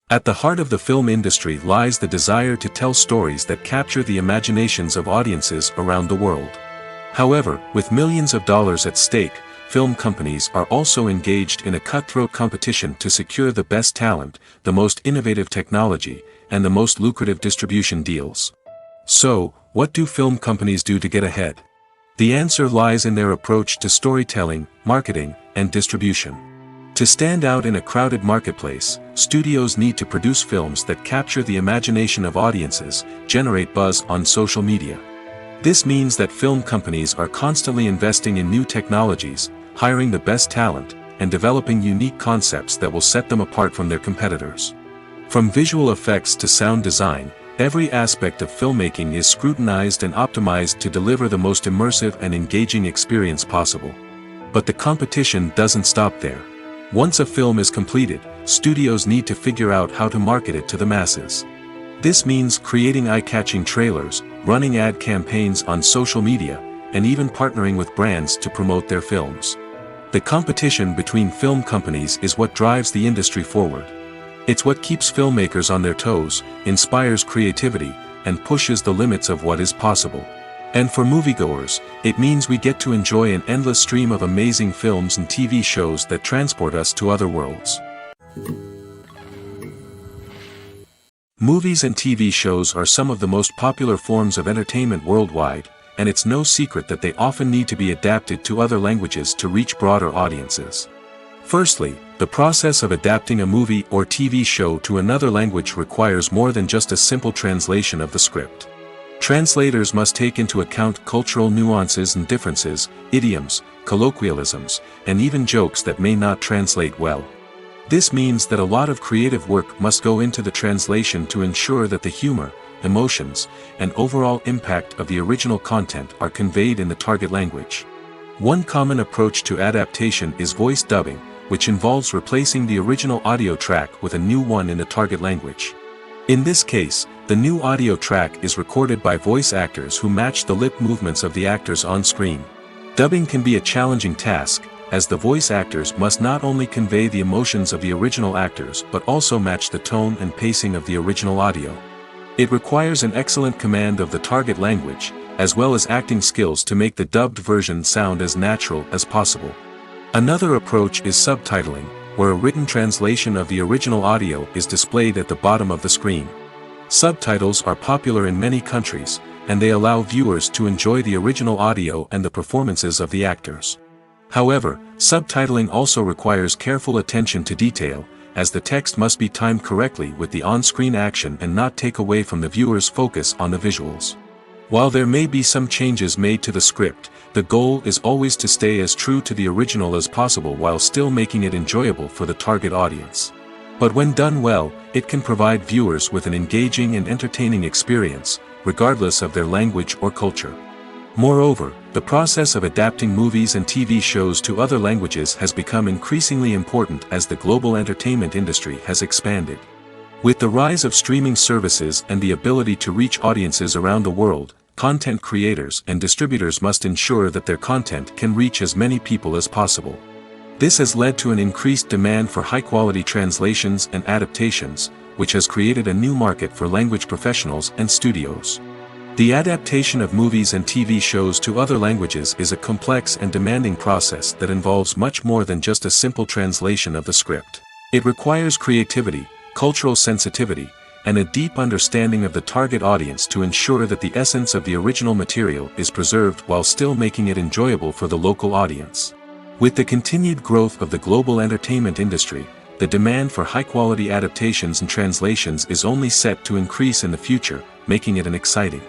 At the heart of the film industry lies the desire to tell stories that capture the imaginations of audiences around the world. However, with millions of dollars at stake, film companies are also engaged in a cutthroat competition to secure the best talent, the most innovative technology, and the most lucrative distribution deals. So, what do film companies do to get ahead? The answer lies in their approach to storytelling, marketing, and distribution. To stand out in a crowded marketplace, studios need to produce films that capture the imagination of audiences, generate buzz on social media. This means that film companies are constantly investing in new technologies, hiring the best talent, and developing unique concepts that will set them apart from their competitors. From visual effects to sound design, every aspect of filmmaking is scrutinized and optimized to deliver the most immersive and engaging experience possible. But the competition doesn't stop there. Once a film is completed, studios need to figure out how to market it to the masses. This means creating eye-catching trailers, running ad campaigns on social media, and even partnering with brands to promote their films. The competition between film companies is what drives the industry forward. It's what keeps filmmakers on their toes, inspires creativity, and pushes the limits of what is possible. And for moviegoers, it means we get to enjoy an endless stream of amazing films and TV shows that transport us to other worlds. Movies and TV shows are some of the most popular forms of entertainment worldwide, and it's no secret that they often need to be adapted to other languages to reach broader audiences. Firstly, the process of adapting a movie or TV show to another language requires more than just a simple translation of the script. Translators must take into account cultural nuances and differences, idioms, colloquialisms, and even jokes that may not translate well. This means that a lot of creative work must go into the translation to ensure that the humor, emotions, and overall impact of the original content are conveyed in the target language. One common approach to adaptation is voice dubbing, which involves replacing the original audio track with a new one in the target language. In this case, the new audio track is recorded by voice actors who match the lip movements of the actors on screen. Dubbing can be a challenging task, as the voice actors must not only convey the emotions of the original actors but also match the tone and pacing of the original audio. It requires an excellent command of the target language, as well as acting skills to make the dubbed version sound as natural as possible. Another approach is subtitling, where a written translation of the original audio is displayed at the bottom of the screen. Subtitles are popular in many countries, and they allow viewers to enjoy the original audio and the performances of the actors. However, subtitling also requires careful attention to detail, as the text must be timed correctly with the on-screen action and not take away from the viewer's focus on the visuals. While there may be some changes made to the script, the goal is always to stay as true to the original as possible while still making it enjoyable for the target audience. But when done well, it can provide viewers with an engaging and entertaining experience, regardless of their language or culture. Moreover, the process of adapting movies and TV shows to other languages has become increasingly important as the global entertainment industry has expanded. With the rise of streaming services and the ability to reach audiences around the world, content creators and distributors must ensure that their content can reach as many people as possible. This has led to an increased demand for high-quality translations and adaptations, which has created a new market for language professionals and studios. The adaptation of movies and TV shows to other languages is a complex and demanding process that involves much more than just a simple translation of the script. It requires creativity, cultural sensitivity, and a deep understanding of the target audience to ensure that the essence of the original material is preserved while still making it enjoyable for the local audience. With the continued growth of the global entertainment industry, the demand for high-quality adaptations and translations is only set to increase in the future, making it an exciting.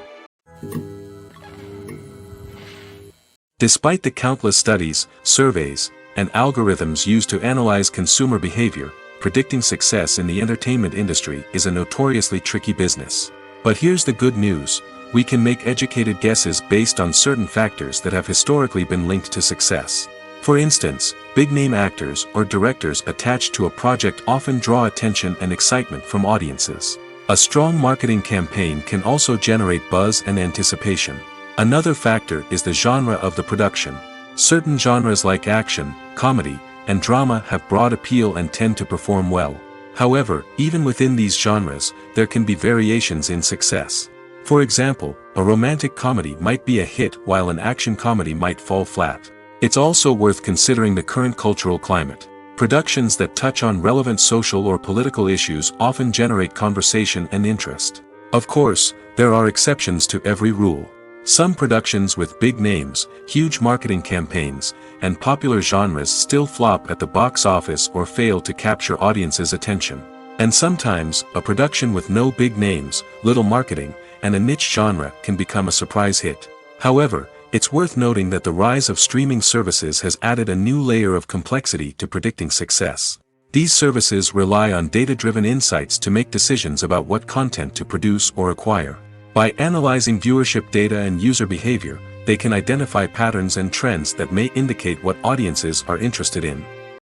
Despite the countless studies, surveys, and algorithms used to analyze consumer behavior, predicting success in the entertainment industry is a notoriously tricky business. But here's the good news: we can make educated guesses based on certain factors that have historically been linked to success. For instance, big-name actors or directors attached to a project often draw attention and excitement from audiences. A strong marketing campaign can also generate buzz and anticipation. Another factor is the genre of the production. Certain genres like action, comedy, and drama have broad appeal and tend to perform well. However, even within these genres, there can be variations in success. For example, a romantic comedy might be a hit while an action comedy might fall flat. It's also worth considering the current cultural climate. Productions that touch on relevant social or political issues often generate conversation and interest. Of course, there are exceptions to every rule. Some productions with big names, huge marketing campaigns, and popular genres still flop at the box office or fail to capture audiences' attention. And sometimes, a production with no big names, little marketing, and a niche genre can become a surprise hit. However, it's worth noting that the rise of streaming services has added a new layer of complexity to predicting success. These services rely on data-driven insights to make decisions about what content to produce or acquire. By analyzing viewership data and user behavior, they can identify patterns and trends that may indicate what audiences are interested in.